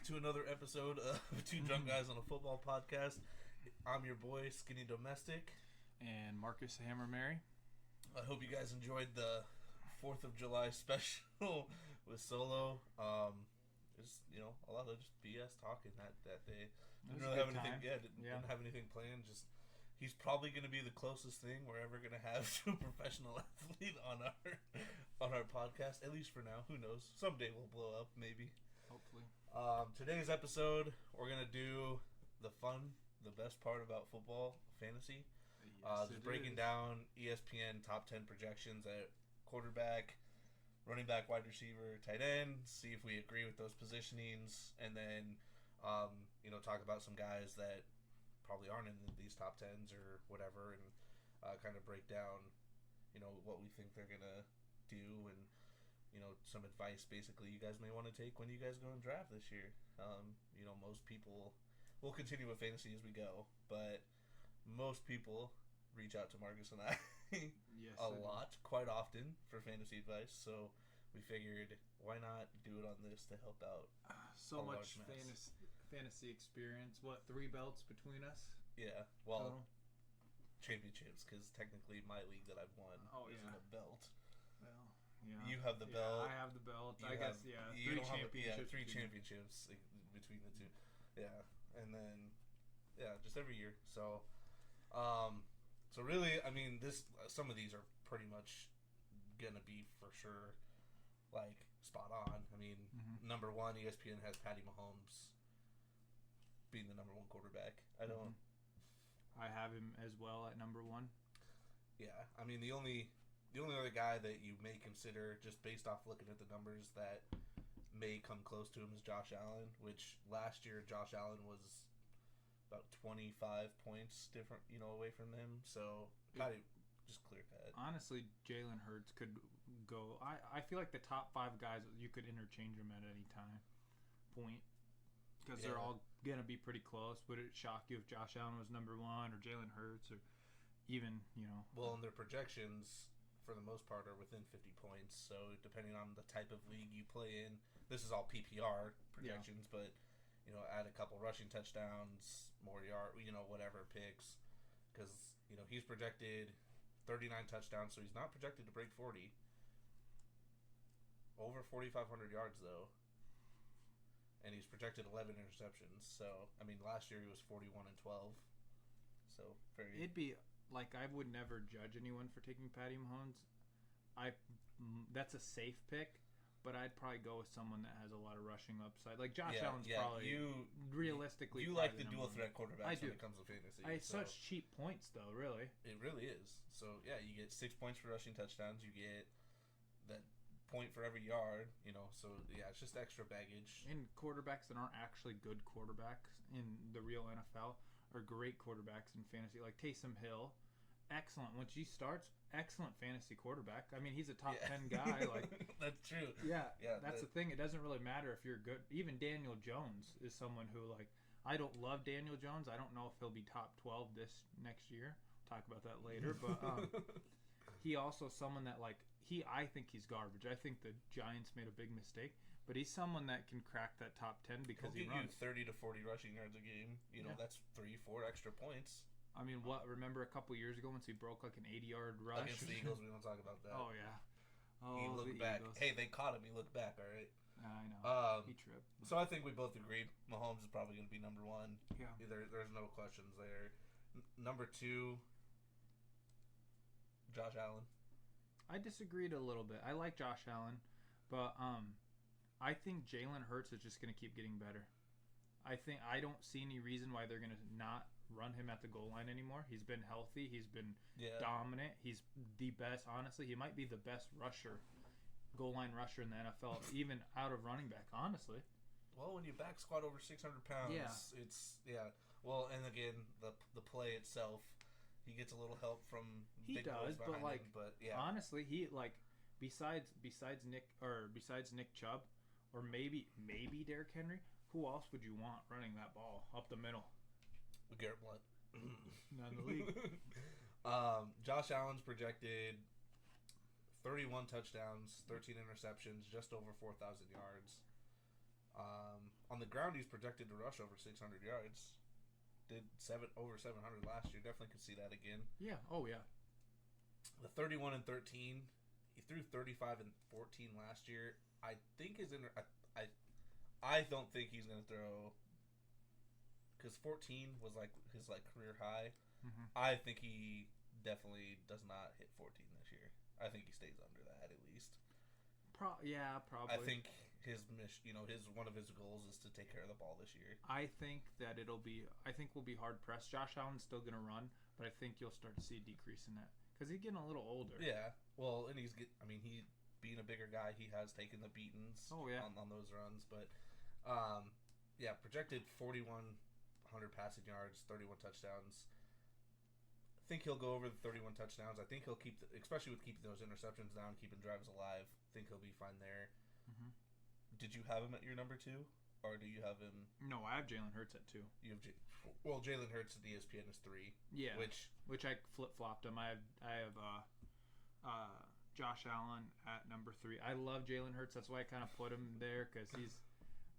to another episode of Two Drunk Guys on a Football Podcast. I'm your boy, Skinny Domestic. And Marcus Hammer Mary. I hope you guys enjoyed the 4th of July special with Solo. Just, a lot of just BS talking that day. Didn't really have anything, didn't have anything planned. Just, he's probably going to be the closest thing we're ever going to have to a professional athlete on our podcast, at least for now. Who knows? Someday we'll blow up, maybe. Hopefully. Today's episode, we're going to do the best part about football, fantasy. Yes, just breaking down ESPN top 10 projections at quarterback, running back, wide receiver, tight end, see if we agree with those positionings, and then, talk about some guys that probably aren't in these top 10s or whatever, and kind of break down, what we think they're going to do, and some advice basically you guys may want to take when you guys go and draft this year. Most people will continue with fantasy as we go, but most people reach out to Marcus and I quite often for fantasy advice, so we figured why not do it on this to help out. So much fantasy experience. What, 3 belts between us? Yeah, well, total? Championships, because technically my league that I've won isn't a belt. Well, yeah. You have the belt. I have the belt. I guess, 3 championships. 3 championships between the two. Yeah, and then, just every year. So, really, I mean, some of these are pretty much gonna be for sure, like, spot on. I mean, number one, ESPN has Patty Mahomes being the number one quarterback. I have him as well at number 1. Yeah, I mean, the only other guy that you may consider, just based off looking at the numbers, that may come close to him is Josh Allen, which last year Josh Allen was about 25 points different, away from him. So, probably just clear cut. Honestly, Jalen Hurts could go. I feel like the top 5 guys, you could interchange them at any point. Because they're all going to be pretty close. Would it shock you if Josh Allen was number 1 or Jalen Hurts or even, Well, in their projections, for the most part, are within 50 points. So, depending on the type of league you play in, this is all PPR projections, but, add a couple rushing touchdowns, more yard, whatever picks. Because, he's projected 39 touchdowns, so he's not projected to break 40. Over 4,500 yards, though. And he's projected 11 interceptions. So, I mean, last year he was 41-12. So, It'd be, like, I would never judge anyone for taking Patty Mahomes. That's a safe pick, but I'd probably go with someone that has a lot of rushing upside. Like, Josh Allen's probably, realistically... You like the dual-threat quarterbacks when it comes to fantasy. It's such cheap points, though, really. It really is. So, you get 6 points for rushing touchdowns. You get that point for every yard, so it's just extra baggage. And quarterbacks that aren't actually good quarterbacks in the real NFL are great quarterbacks in fantasy, like Taysom Hill. Excellent. Once he starts, excellent fantasy quarterback. I mean, he's a top 10 guy. Like that's true. Yeah, that's the thing. It doesn't really matter if you're good. Even Daniel Jones is someone who, like, I don't love Daniel Jones. I don't know if he'll be top 12 this next year. We'll talk about that later, but he also someone that, like, I think he's garbage. I think the Giants made a big mistake, but he's someone that can crack that top 10 because he runs. You 30 to 40 rushing yards a game. That's 3-4 extra points. I mean, remember a couple years ago once he broke like an 80-yard rush? Against the Eagles, we don't talk about that. Oh, yeah. He looked back. Eagles. Hey, they caught him. He looked back, all right? I know. He tripped. So I think we both agree Mahomes is probably going to be number 1. Yeah. There's no questions there. Number 2, Josh Allen. I disagreed a little bit. I like Josh Allen, but I think Jalen Hurts is just going to keep getting better. I don't see any reason why they're going to not run him at the goal line anymore. He's been healthy. He's been dominant. He's the best. Honestly, he might be the best goal line rusher in the NFL, even out of running back, honestly. Well, when you back squat over 600 pounds, it's Well, and again, the play itself, he gets a little help from big boys behind him, but honestly, he, like, besides Nick Chubb, or maybe Derrick Henry, who else would you want running that ball up the middle? Garrett Blunt. Not in the league. Josh Allen's projected 31 touchdowns, 13 interceptions, just over 4,000 yards. On the ground, he's projected to rush over 600 yards. Did over 700 last year. Definitely could see that again. Yeah. Oh yeah. The 31 and 13, he threw 35 and 14 last year. I think I don't think he's gonna throw, because 14 was like his career high. Mm-hmm. I think he definitely does not hit 14 this year. I think he stays under that at least. Yeah, probably. I think his mission, one of his goals is to take care of the ball this year. I think that we'll be hard pressed. Josh Allen's still gonna run, but I think you'll start to see a decrease in that because he's getting a little older. Yeah, well, and he being a bigger guy, he has taken the beatings. Oh yeah. on those runs, but yeah, projected 4,100 passing yards, 31 touchdowns. I think he'll go over the 31 touchdowns. I think he'll especially with keeping those interceptions down, keeping drives alive. I think he'll be fine there. Mm-hmm. Did you have him at your number 2, or do you have him? No, I have Jalen Hurts at 2. You have Jalen Hurts at ESPN is 3. Yeah, which I flip flopped him. I have Josh Allen at number 3. I love Jalen Hurts. That's why I kind of put him there because he's,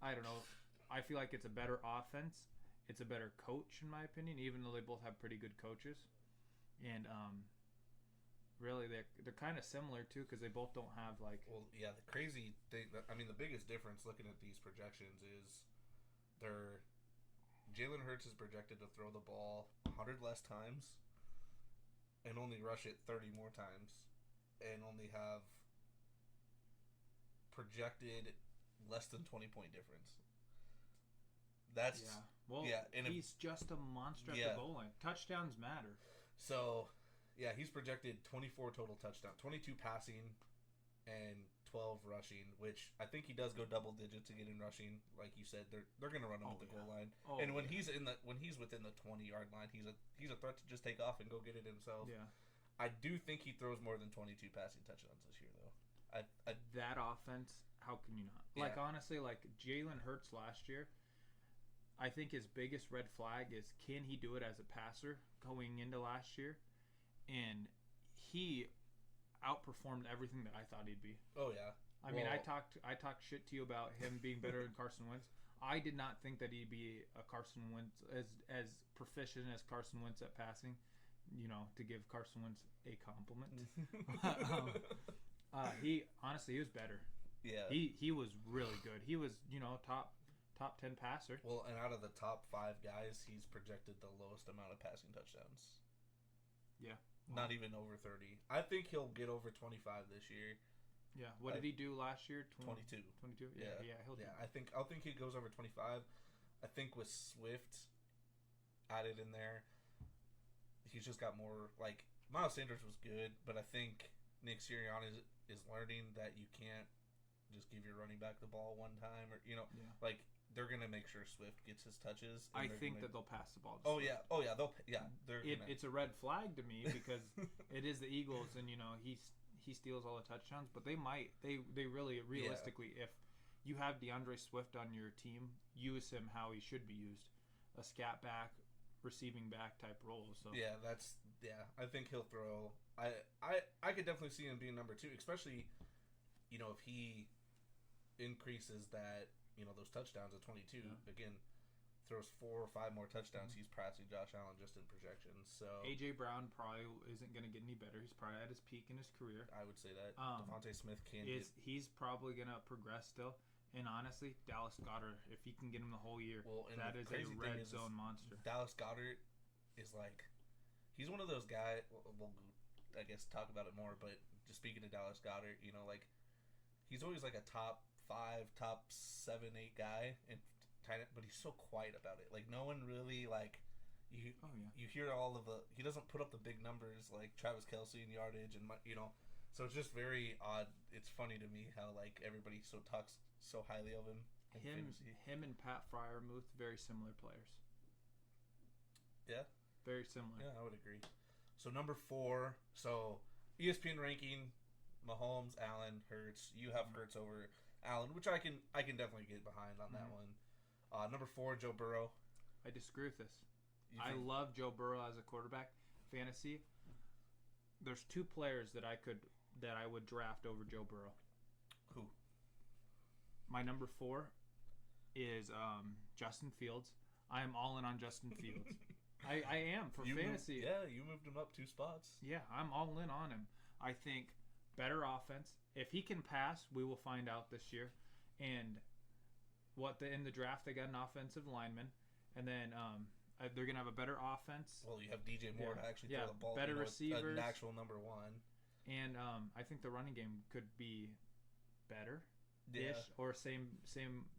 I don't know, I feel like it's a better offense. It's a better coach in my opinion, even though they both have pretty good coaches. And really, they're kind of similar too because they both don't have like. Well, yeah, the crazy thing. The biggest difference looking at these projections is Jalen Hurts is projected to throw the ball 100 less times, and only rush it 30 more times, and only have projected less than 20-point difference. That's and he's just a monster at the goal line. Touchdowns matter. So, yeah, he's projected 24 total touchdowns, 22 passing, and 12 rushing. Which I think he does go double digits again in rushing. Like you said, they're going to run him at the goal line. And when he's within the 20-yard line, he's a threat to just take off and go get it himself. Yeah, I do think he throws more than 22 passing touchdowns this year, though. That offense, how can you not? Yeah. Honestly, Jalen Hurts last year. I think his biggest red flag is can he do it as a passer going into last year? And he outperformed everything that I thought he'd be. Oh yeah. I mean, I talked shit to you about him being better than Carson Wentz. I did not think that he'd be a Carson Wentz as proficient as Carson Wentz at passing. To give Carson Wentz a compliment. He was better. Yeah. He was really good. He was top 10 passer. Well, and out of the top 5 guys, he's projected the lowest amount of passing touchdowns. Yeah. Not even over 30. I think he'll get over 25 this year. Yeah. What did he do last year? 22. 22? Yeah. He'll do. I think he goes over 25. I think with Swift added in there, he's just got more, Miles Sanders was good, but I think Nick Sirianni is learning that you can't just give your running back the ball one time, or they're gonna make sure Swift gets his touches. I think that they'll pass the ball. Yeah, It's a red flag to me because it is the Eagles, and he steals all the touchdowns. But they really realistically, if you have DeAndre Swift on your team, use him how he should be used, a scat back, receiving back type role. So I think he'll throw. I could definitely see him being number 2, especially if he increases that. Those touchdowns at 22 again, throws 4 or 5 more touchdowns. He's passing Josh Allen just in projections. So AJ Brown probably isn't going to get any better. He's probably at his peak in his career. I would say that Devontae Smith he's probably going to progress still. And honestly, Dallas Goedert, if he can get him the whole year, that is a red zone monster. Dallas Goedert is he's one of those guys. We'll I guess talk about it more, but just speaking of Dallas Goedert, he's always a top 5, top 7, 8 guy, but he's so quiet about it. No one really you hear all of he doesn't put up the big numbers like Travis Kelce in yardage and so it's just very odd. It's funny to me how everybody talks so highly of him. Him and Pat Freiermuth, very similar players. Yeah, very similar. Yeah, I would agree. So number 4, so ESPN ranking: Mahomes, Allen, Hurts. You have Hurts over Allen, which I can definitely get behind on that one. Number 4, Joe Burrow. I disagree with this. I love Joe Burrow as a quarterback. Fantasy. There's 2 players that I would draft over Joe Burrow. Who? My number 4, is Justin Fields. I am all in on Justin Fields. I am for fantasy. You moved him up 2 spots. Yeah, I'm all in on him. I think better offense. If he can pass, we will find out this year. And in the draft they got an offensive lineman, and then they're gonna have a better offense. Well, you have DJ Moore to actually throw the ball. Better receivers, an actual number 1. And I think the running game could be better, or same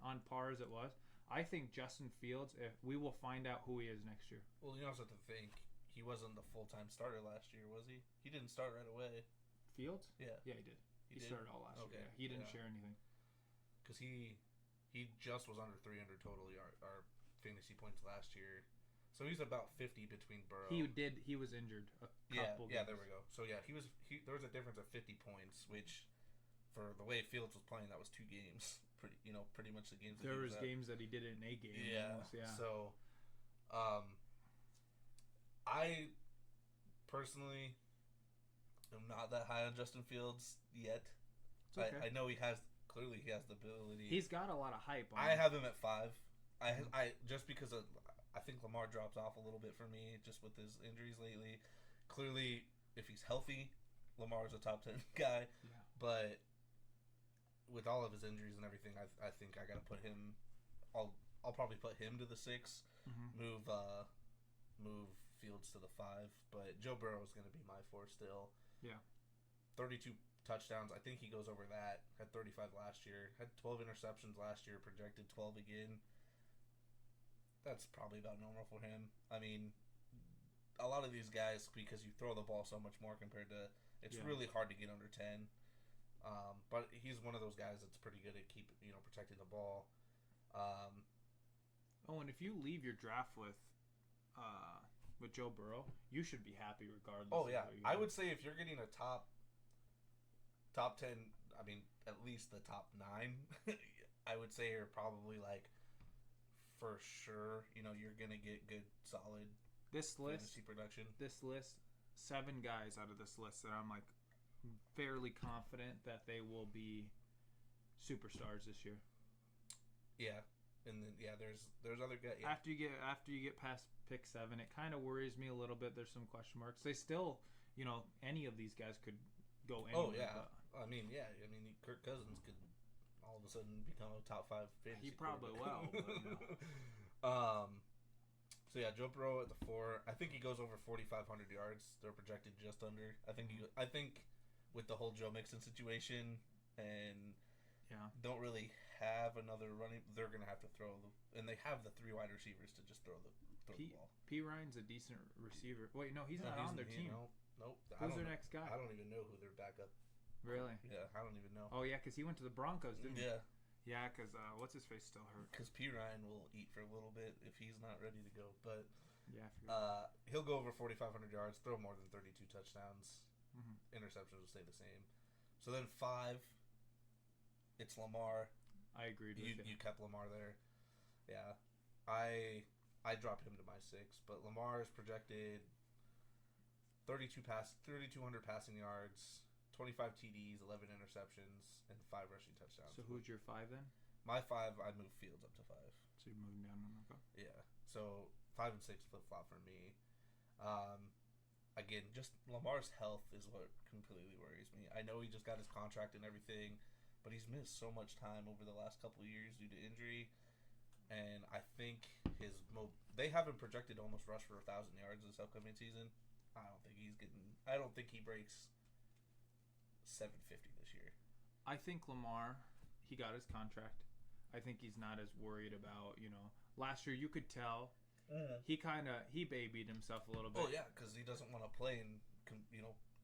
on par as it was. I think Justin Fields. If we will find out who he is next year. Well, you also have to think he wasn't the full-time starter last year, was he? He didn't start right away. Fields? Yeah, he did. He started all last year. Yeah. He didn't share anything because he just was under 300 total our fantasy points last year. So he's about 50 between Burrow. He was injured a couple games. Yeah, there we go. So yeah, there was a difference of 50 points, which for the way Fields was playing, that was 2 games. Pretty much the games. There was games that he did it in a game. Yeah. Almost, yeah. So, I personally am not that high on Justin Fields yet. It's okay. I know he has the ability. He's got a lot of hype on I him. have him at 5. I just because I think Lamar drops off a little bit for me just with his injuries lately. Clearly, if he's healthy, Lamar's a top 10 guy. Yeah. But with all of his injuries and everything, I think I gotta put him. I'll probably put him to the 6. Mm-hmm. Move Fields to the 5. But Joe Burrow is gonna be my 4 still. Yeah. 32 touchdowns. I think he goes over that. Had 35 last year. Had 12 interceptions last year. Projected 12 again. That's probably about normal for him. I mean, a lot of these guys, because you throw the ball so much more compared to, it's really hard to get under 10. But he's one of those guys that's pretty good at protecting the ball. And if you leave your draft with Joe Burrow, you should be happy regardless. Oh yeah, I would say if you're getting a top 10, I mean at least the top 9, I would say you're probably like for sure. You're gonna get good solid fantasy production. This list, 7 guys out of this list that I'm like fairly confident that they will be superstars this year. Yeah, and then there's other guys. Yeah. After you get past pick 7, it kind of worries me a little bit. There's some question marks. They still, any of these guys could go anywhere. Oh yeah, I mean Kirk Cousins could all of a sudden become a top 5 fantasy. He probably will. But, So yeah, Joe Burrow at the 4. I think he goes over 4,500 yards. They're projected just under. I think with the whole Joe Mixon situation and don't really have another running. They're gonna have to throw and they have the 3 wide receivers to just throw the ball. P. Ryan's a decent receiver. Wait, no, he's not on their team. Nope. Who's their next guy? I don't even know who their backup. Really? Yeah, I don't even know. Oh yeah, because he went to the Broncos, didn't he? Yeah. Yeah, because what's his face still hurt. Because P. Ryan will eat for a little bit if he's not ready to go, but yeah, he'll go over 4,500 yards, throw more than 32 touchdowns. Mm-hmm. Interceptions will stay the same. So then 5, it's Lamar. I agreed with you. You kept Lamar there. Yeah, I dropped him to my 6, but Lamar is projected 3,200 passing yards. 25 TDs, 11 interceptions, and 5 rushing touchdowns. So who's your 5 then? My 5, I moved Fields up to 5. So you're moving down one. Okay. Yeah. So 5 and 6 flip-flop for me. Again, just Lamar's health is what completely worries me. I know he just got his contract and everything, but he's missed so much time over the last couple of years due to injury. And I think they have him projected to almost rush for 1,000 yards this upcoming season. I don't think he breaks 750 this year. I think Lamar, he got his contract. I think he's not as worried about, last year you could tell he babied himself a little bit. Oh yeah, because he doesn't want to play and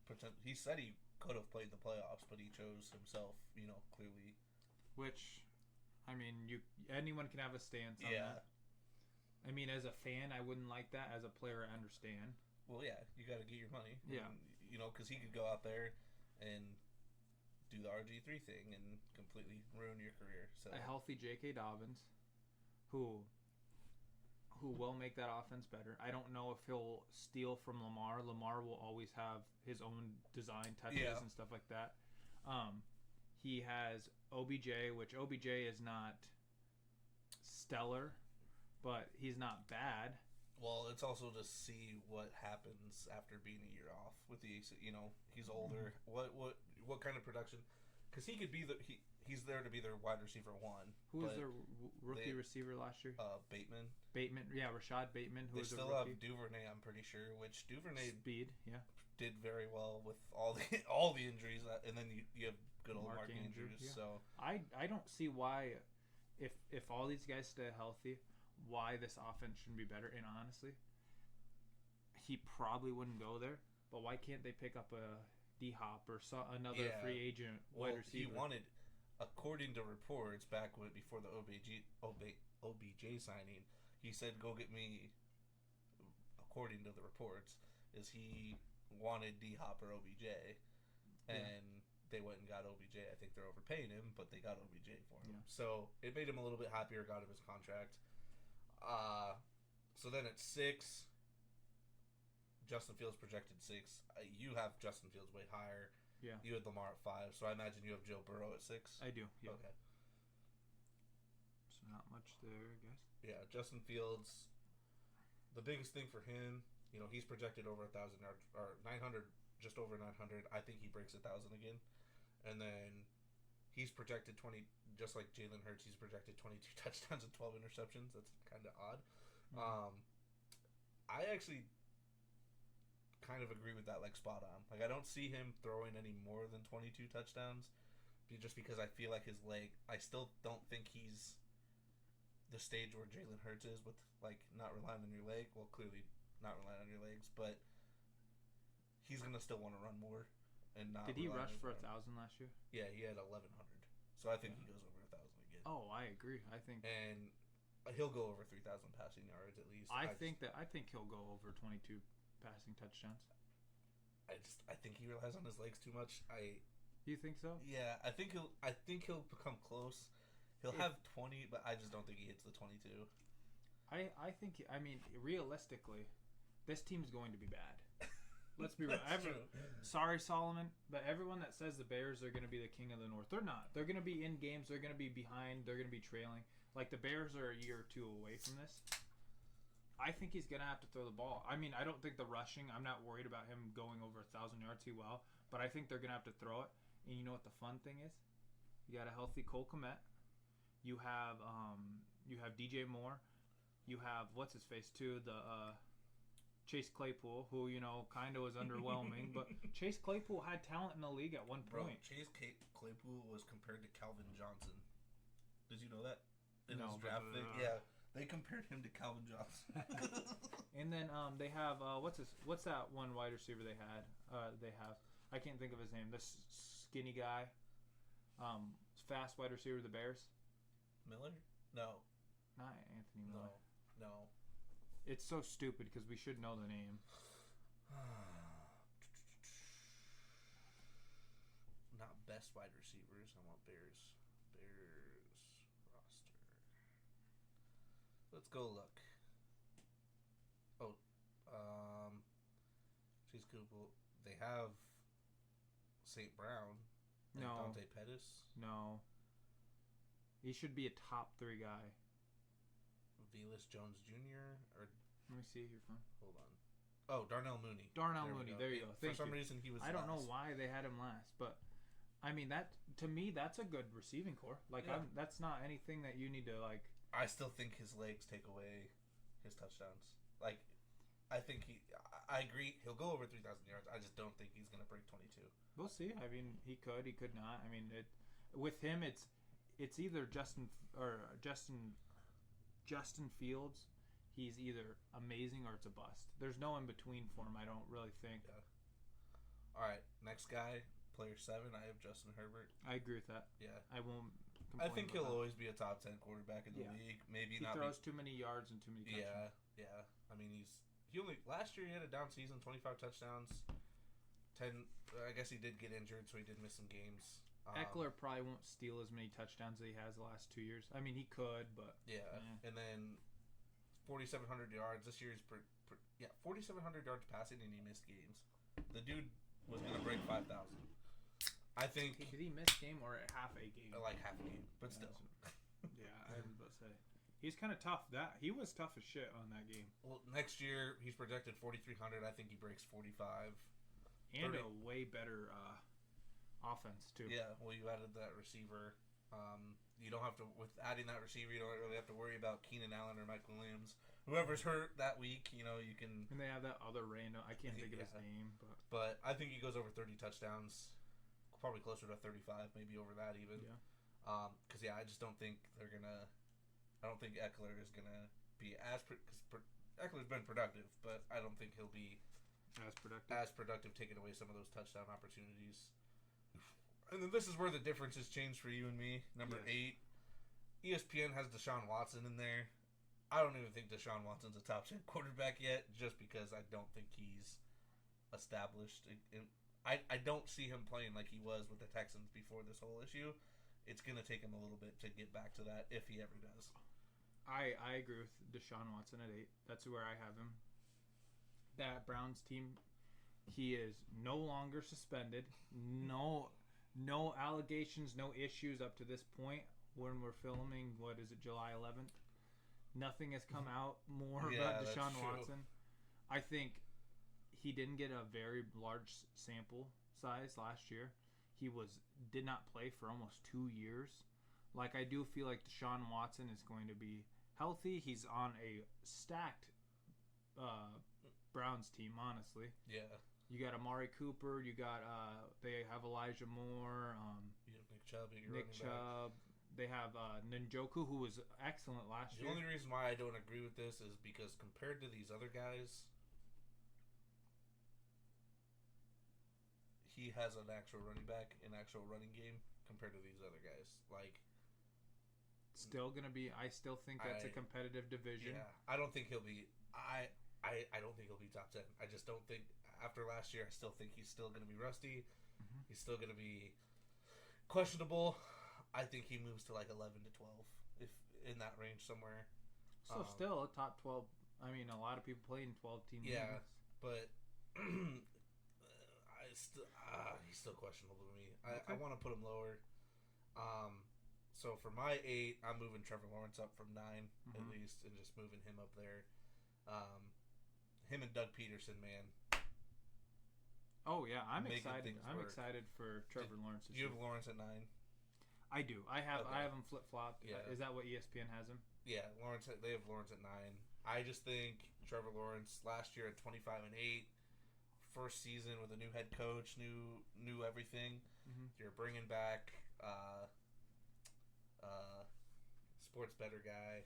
pretend. He said he could have played the playoffs, but he chose himself, clearly. Which, I mean, anyone can have a stance on that. I mean, as a fan, I wouldn't like that. As a player, I understand. Well, yeah, you got to get your money. Yeah. And, because he could go out there and do the RG3 thing and completely ruin your career. So a healthy J.K. Dobbins, who will make that offense better. I don't know if he'll steal from Lamar. Lamar will always have his own design touches and stuff like that. He has OBJ, which OBJ is not stellar, but he's not bad. Well, it's also to see what happens after being a year off with the, he's older. What kind of production? Because he could be he's there to be their wide receiver one. Who was their rookie receiver last year? Bateman. Yeah, Rashad Bateman. They still have Duvernay, I'm pretty sure. Which Duvernay speed, yeah, did very well with all the injuries, and then you have good old Mark Andrews. Yeah. So I don't see why, if all these guys stay healthy, why this offense shouldn't be better. And honestly, he probably wouldn't go there. But why can't they pick up a D-Hop or another free agent wide receiver? He wanted, according to reports, before the OBJ signing, he said, "Go get me." According to the reports, is he wanted D-Hop or OBJ, and they went and got OBJ. I think they're overpaying him, but they got OBJ for him, so it made him a little bit happier. Got him his contract. So then at 6, Justin Fields projected 6. You have Justin Fields way higher. Yeah. You had Lamar at 5, so I imagine you have Joe Burrow at 6. I do. Yeah. Okay. So not much there, I guess. Yeah, Justin Fields. The biggest thing for him, he's projected over 1,000 yards or 900, just over 900. I think he breaks 1,000 again, and then he's projected 20, just like Jalen Hurts. He's projected 22 touchdowns and 12 interceptions. That's kind of odd. Mm-hmm. I actually kind of agree with that, like spot on. Like I don't see him throwing any more than 22 touchdowns, just because I feel like his leg. I still don't think he's the stage where Jalen Hurts is with like not relying on your leg. Well, clearly not relying on your legs, but he's gonna still want to run more and not. Did he rush for 1,000 last year? Yeah, he had 1,100. So I think he goes over 1,000 again. Oh, I agree. I think and he'll go over 3,000 passing yards at least. I think he'll go over 22 passing touchdowns. I think he relies on his legs too much. You think so? Yeah, I think he'll become close. He'll have 20, but I just don't think he hits the 22. I think, realistically, this team's going to be bad. Let's be real. Sorry, Solomon, but everyone that says the Bears are going to be the king of the North, they're not. They're going to be in games. They're going to be behind. They're going to be trailing. Like, the Bears are a year or two away from this. I think he's going to have to throw the ball. I don't think the rushing, I'm not worried about him going over 1,000 yards. He will. But I think they're going to have to throw it. And you know what the fun thing is? You got a healthy Cole Kmet. You have DJ Moore. You have, what's his face, too, the Chase Claypool, who, kind of was underwhelming. But Chase Claypool had talent in the league at one point. Chase Claypool was compared to Calvin Johnson. Did you know that? In his draft thing? Yeah. They compared him to Calvin Johnson. And then they have what's that one wide receiver they had? I can't think of his name. This skinny guy, fast wide receiver of the Bears. Miller? No. Not Anthony Miller. No. It's so stupid because we should know the name. Not best wide receivers. I want Bears roster. Let's go look. Chase Cooper. They have St. Brown. No. Dante Pettis. No. He should be a top 3 guy. Velus Jones Jr. Or let me see your phone. Hold on. Oh, Darnell Mooney. There you go. For some reason, he was. I don't know why they had him last, but that to me that's a good receiving core. Like that's not anything that you need to like. I still think his legs take away his touchdowns. Like, I think I agree. He'll go over 3,000 yards. I just don't think he's gonna break 22. We'll see. He could not. With him, it's either Justin Fields. He's either amazing or it's a bust. There's no in between for him. I don't really think. Yeah. All right, next guy, player 7. I have Justin Herbert. I agree with that. Yeah, I won't. I think he'll always be a top 10 quarterback in the league. Maybe he throws too many yards and too many touchdowns. Yeah. He only last year he had a down season, 25 touchdowns, 10. I guess he did get injured, so he did miss some games. Eckler probably won't steal as many touchdowns as he has the last 2 years. He could, but And then 4,700 yards this year. 4,700 yards passing, and he missed games. The dude was gonna break 5,000. I think. Did he miss game or half a game? Like half a game, but still. Yeah, I was about to say. He's kind of tough. He was tough as shit on that game. Well, next year he's projected 4,300. I think he breaks 45. And 30. a way better offense too. Yeah, well, you added that receiver. You don't have to, with adding that receiver, you don't really have to worry about Keenan Allen or Mike Williams. Whoever's hurt that week, you can. And they have that other random. I can't think of his name, but I think he goes over 30 touchdowns, probably closer to 35, maybe over that even. Yeah. Because I just don't think they're gonna. I don't think Eckler is gonna be because Eckler's been productive, but I don't think he'll be as productive taking away some of those touchdown opportunities. And then this is where the differences change for you and me. Number 8, ESPN has Deshaun Watson in there. I don't even think Deshaun Watson's a top 10 quarterback yet, just because I don't think he's established. I don't see him playing like he was with the Texans before this whole issue. It's going to take him a little bit to get back to that, if he ever does. I agree with Deshaun Watson at 8. That's where I have him. That Browns team, he is no longer suspended. No allegations, no issues up to this point when we're filming, July 11th? Nothing has come out more about Deshaun Watson. I think he didn't get a very large sample size last year. He did not play for almost 2 years. I do feel like Deshaun Watson is going to be healthy. He's on a stacked Browns team, honestly. Yeah. You got Amari Cooper. You got they have Elijah Moore. You have Nick Chubb. Nick Chubb. They have Njoku, who was excellent last year. The only reason why I don't agree with this is because compared to these other guys, he has an actual running back, an actual running game compared to these other guys. Still gonna be. I still think that's a competitive division. Yeah, I don't think he'll be. I don't think he'll be top 10. I just don't think. After last year, I still think he's still going to be rusty. Mm-hmm. He's still going to be questionable. I think he moves to 11 to 12, if in that range somewhere. So still a top 12. I mean, a lot of people play in 12-team leagues. Yeah, but he's still questionable to me. Okay. I want to put him lower. So for my 8, I'm moving Trevor Lawrence up from 9 at least, and just moving him up there. Him and Doug Peterson, man. Oh yeah, I'm excited. I'm excited for Trevor Lawrence. Do you have Lawrence at 9? I do. I have him flip flopped. Yeah. Is that what ESPN has him? Yeah, Lawrence. They have Lawrence at 9. I just think Trevor Lawrence last year at 25-8, first season with a new head coach, new everything. Mm-hmm. You're bringing back sports better guy.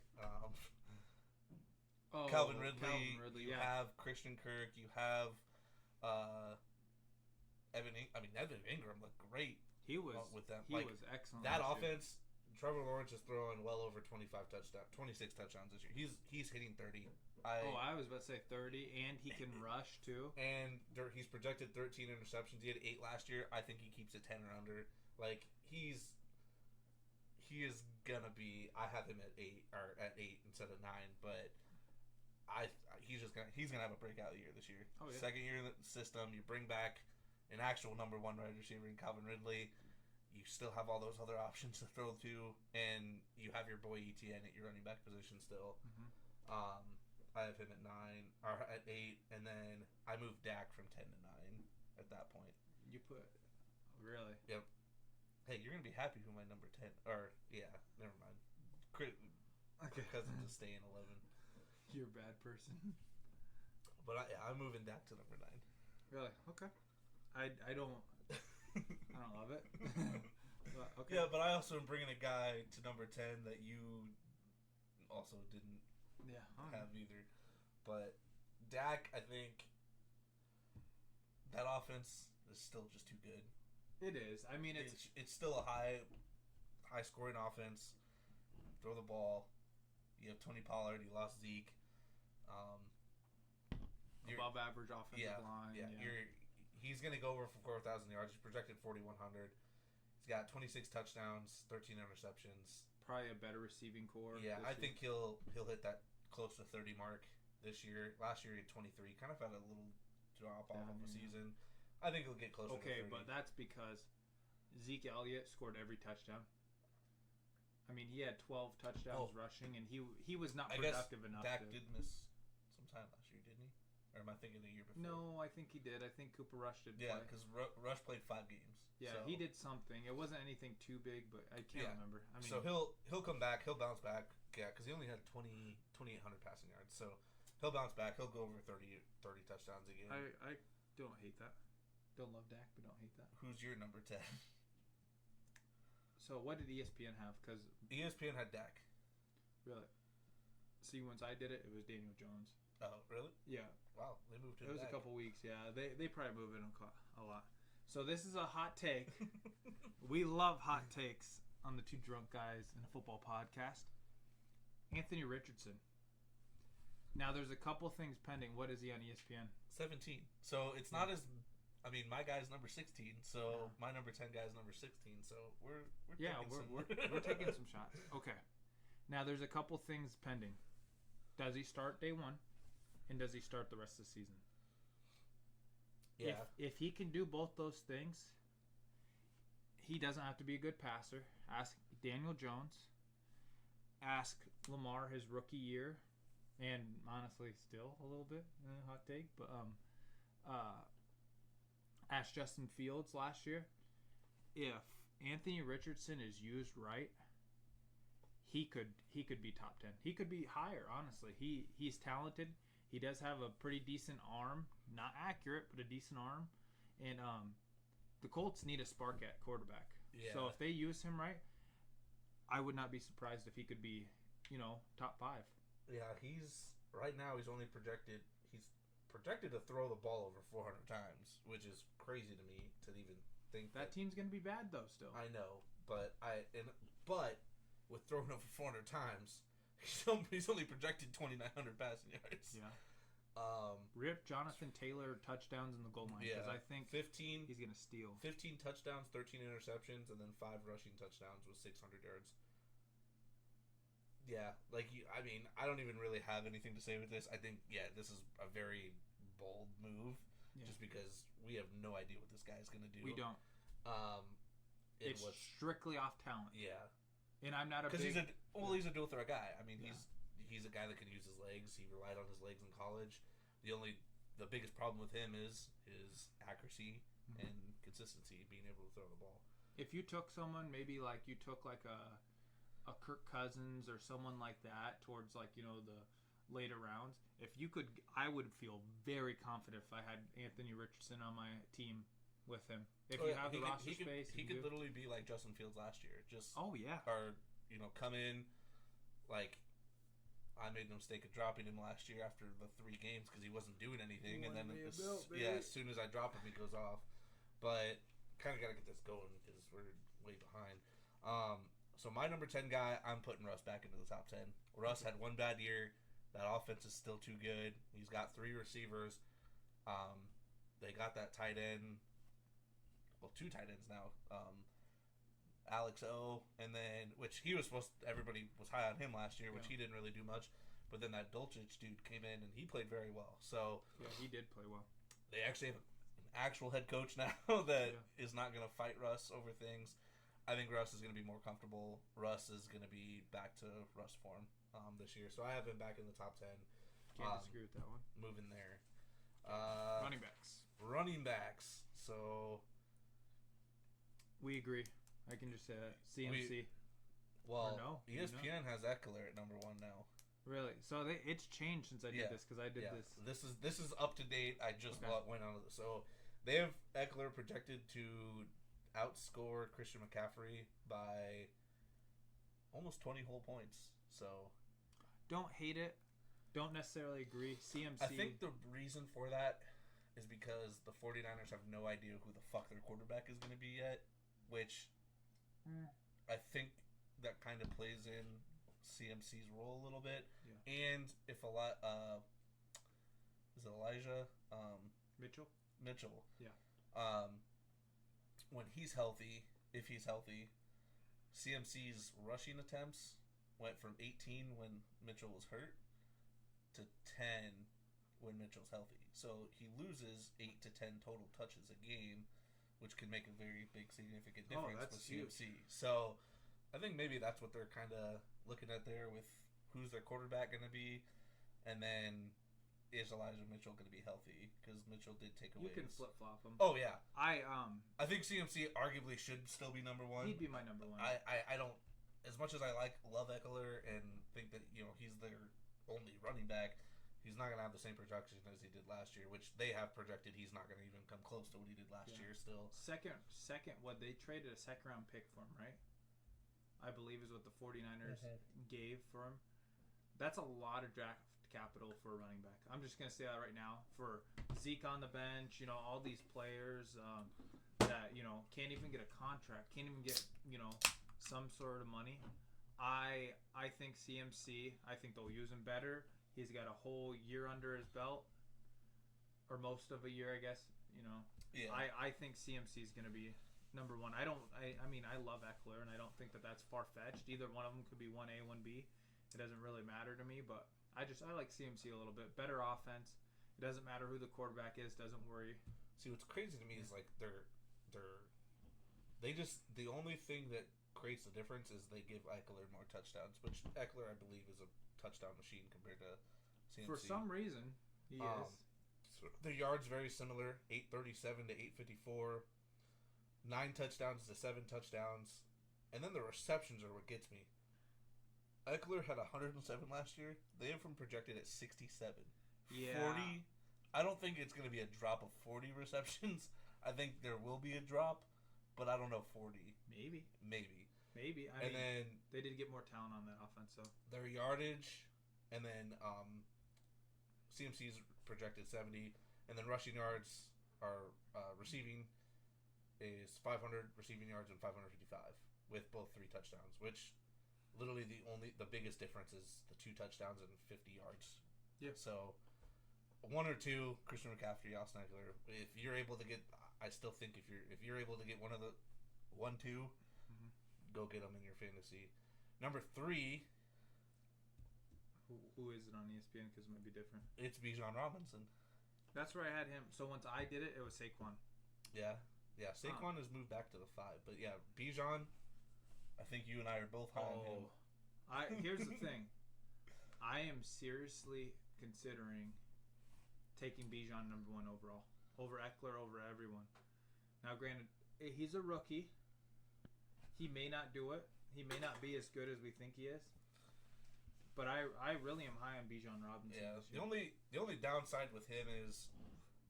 Calvin Ridley. You have Christian Kirk. You have Evan Ingram looked great. He was with them. He was excellent. That offense, Trevor Lawrence is throwing well over 26 touchdowns this year. He's hitting 30. I was about to say 30, and he can rush too. And he's projected 13 interceptions. He had 8 last year. I think he keeps it 10 or under. He is gonna be. I have him at 8 instead of 9, but he's gonna have a breakout year this year. Oh, yeah. Second year in the system, you bring back an actual number 1 wide receiver in Calvin Ridley. You still have all those other options to throw to, and you have your boy ETN at your running back position still. Mm-hmm. I have him at 9 or at 8, and then I moved Dak from 10 to 9 at that point. You put really? Yep. Hey, you're gonna be happy with my number 10. Or yeah, never mind. Because I'm just staying 11. You're a bad person. But I'm moving Dak to number 9. Really? Okay. I don't love it. But, okay. Yeah, but I also am bringing a guy to number 10 that you also didn't have either. But Dak, I think that offense is still just too good. It is. I mean, it's still a high scoring offense. Throw the ball. You have Tony Pollard. You lost Zeke. Above average offensive line. Yeah. He's going to go over for 4,000 yards. He's projected 4,100. He's got 26 touchdowns, 13 interceptions. Probably a better receiving core. Yeah, I think he'll hit that close to 30 mark this year. Last year he had 23. Kind of had a little drop off of the season. I think he'll get closer to 30. Okay, but that's because Zeke Elliott scored every touchdown. I I mean, he had 12 touchdowns rushing, and he was not I productive guess enough. Dak did miss some time last year, didn't he? Or am I thinking the year before? No, I think he did. I think Cooper Rush did. Yeah, play. because Rush played 5 games. Yeah, so. he did something. It wasn't anything too big, but I can't remember. I mean, so he'll come back. He'll bounce back. Yeah, because he only had 2,800 passing yards. So he'll bounce back. He'll go over 30 touchdowns a game. I don't hate that. Don't love Dak, but don't hate that. Who's your number 10? So what did ESPN have? Because ESPN had Dak. Really? See, once I did it, it was Daniel Jones. Oh, really? Yeah. Wow, they moved him. It was a couple weeks. Yeah, they probably moved it a lot. So this is a hot take. We love hot takes on the Two Drunk Guys in a Football podcast. Anthony Richardson. Now there's a couple things pending. What is he on ESPN? 17. So it's not as. I mean, my guy's number 16. So my number 10 guy's number 16. So we're taking some shots. Okay. Now there's a couple things pending. Does he start day one? And does he start the rest of the season? Yeah. If he can do both those things, he doesn't have to be a good passer. Ask Daniel Jones. Ask Lamar his rookie year, and honestly, still a little bit hot take. But ask Justin Fields last year. If Anthony Richardson is used right, he could be top 10. He could be higher. Honestly, he's talented. He does have a pretty decent arm. Not accurate, but a decent arm. And the Colts need a spark at quarterback. Yeah. So if they use him right, I would not be surprised if he could be, top 5. Yeah, right now he's projected to throw the ball over 400 times, which is crazy to me to even think that team's going to be bad though still. I know, but with throwing over 400 times, he's only projected 2,900 passing yards. Yeah. Rip Jonathan Taylor touchdowns in the goal line because I think 15. He's gonna steal 15 touchdowns, 13 interceptions, and then 5 rushing touchdowns with 600 yards. Yeah, I don't even really have anything to say with this. I think this is a very bold move, just because we have no idea what this guy's gonna do. We don't. It's strictly off talent. Yeah. And I'm not because he's a dual threat guy. I mean, he's a guy that can use his legs. He relied on his legs in college. The biggest problem with him is his accuracy and consistency, being able to throw the ball. If you took someone, maybe like you took like a Kirk Cousins or someone like that towards the later rounds, I would feel very confident if I had Anthony Richardson on my team with him. If you have the roster space, he could literally be like Justin Fields last year. Or come in like. I made the mistake of dropping him last year after the 3 games because he wasn't doing anything, and then as soon as I drop him, he goes off. But kind of got to get this going because we're way behind. So my number 10 guy, I'm putting Russ back into the top 10. Russ had 1 bad year. That offense is still too good. He's got 3 receivers. They got that tight end. Well, 2 tight ends now. Alex O, and then everybody was high on him last year, which he didn't really do much. But then that Dulcich dude came in and he played very well. So he did play well. They actually have an actual head coach now that is not going to fight Russ over things. I think Russ is going to be more comfortable. Russ is going to be back to Russ form this year. So I have him back in the top 10. Can't disagree with that one. Moving there. Running backs. So we agree. I can just say that. CMC. ESPN has Eckler at number 1 now. Really? So it's changed since I did this because I did this. This is up to date. I just went on this. So they have Eckler projected to outscore Christian McCaffrey by almost 20 whole points. So don't hate it. Don't necessarily agree. CMC. I think the reason for that is because the 49ers have no idea who the fuck their quarterback is going to be yet, which I think that kind of plays in CMC's role a little bit. Yeah. And if is it Elijah Mitchell? Yeah. When he's healthy, if he's healthy, CMC's rushing attempts went from 18 when Mitchell was hurt to 10 when Mitchell's healthy. So he loses 8 to 10 total touches a game, which can make a very big significant difference with CMC. Huge. So I think maybe that's what they're kind of looking at there with who's their quarterback going to be, and then is Elijah Mitchell going to be healthy? Because Mitchell did take away. You can flip flop him. Oh yeah, I think CMC arguably should still be number one. He'd be my number one. I don't, as much as I love Eckler and think that he's their only running back. He's not going to have the same production as he did last year, which they have projected he's not going to even come close to what he did last year still. Second, what they traded a second-round pick for him, right? I believe is what the 49ers gave for him. That's a lot of draft capital for a running back. I'm just going to say that right now. For Zeke on the bench, all these players that, can't even get a contract, can't even get, some sort of money. I think CMC, I think they'll use him better. He's got a whole year under his belt, or most of a year, I guess. Yeah. I think CMC is going to be number one. I mean, I love Eckler, and I don't think that that's far fetched. Either one of them could be 1A, 1B. It doesn't really matter to me, but I like CMC a little bit. Better offense. It doesn't matter who the quarterback is. Doesn't worry. See, what's crazy to me is like the only thing that creates the difference is they give Eckler more touchdowns, which Eckler, I believe, is a touchdown machine compared to CMC. For some reason, he is. So the yards very similar, 837 to 854, 9 touchdowns to 7 touchdowns, and then the receptions are what gets me. Eckler had 107 last year. They have him projected at 67. Yeah. 40. I don't think it's going to be a drop of 40 receptions. I think there will be a drop, but I don't know 40. Maybe. I mean, then they did get more talent on that offense, so their yardage, and then CMC's projected 70, and then rushing yards are receiving is 500 receiving yards and 555 with both 3 touchdowns, which literally the biggest difference is the 2 touchdowns and 50 yards. Yeah. So 1 or 2, Christian McCaffrey, Austin Eckler. If you're able to get, I still think if you're able to get one of the 1, 2. Go get them in your fantasy. Number 3. Who is it on ESPN? Because it might be different. It's Bijan Robinson. That's where I had him. So once I did it, it was Saquon. Yeah. Saquon has moved back to the 5, but yeah, Bijan. I think you and I are both high on him. Here's the thing. I am seriously considering taking Bijan number 1 overall over Eckler, over everyone. Now, granted, he's a rookie. He may not do it. He may not be as good as we think he is. But I really am high on Bijan Robinson. Yeah. The only downside with him is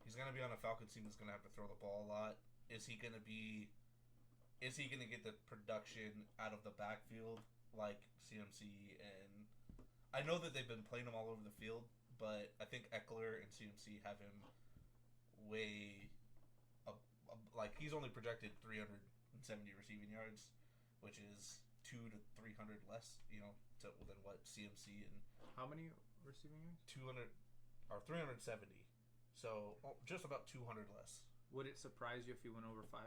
he's going to be on a Falcons team that's going to have to throw the ball a lot. Is he going to get the production out of the backfield like CMC? And I know that they've been playing him all over the field, but I think Eckler and CMC have him way like he's only projected 370 receiving yards, which is 200 to 300 less, than what CMC and how many receiving yards? 200 or 370. So just about 200 less. Would it surprise you if he went over 5?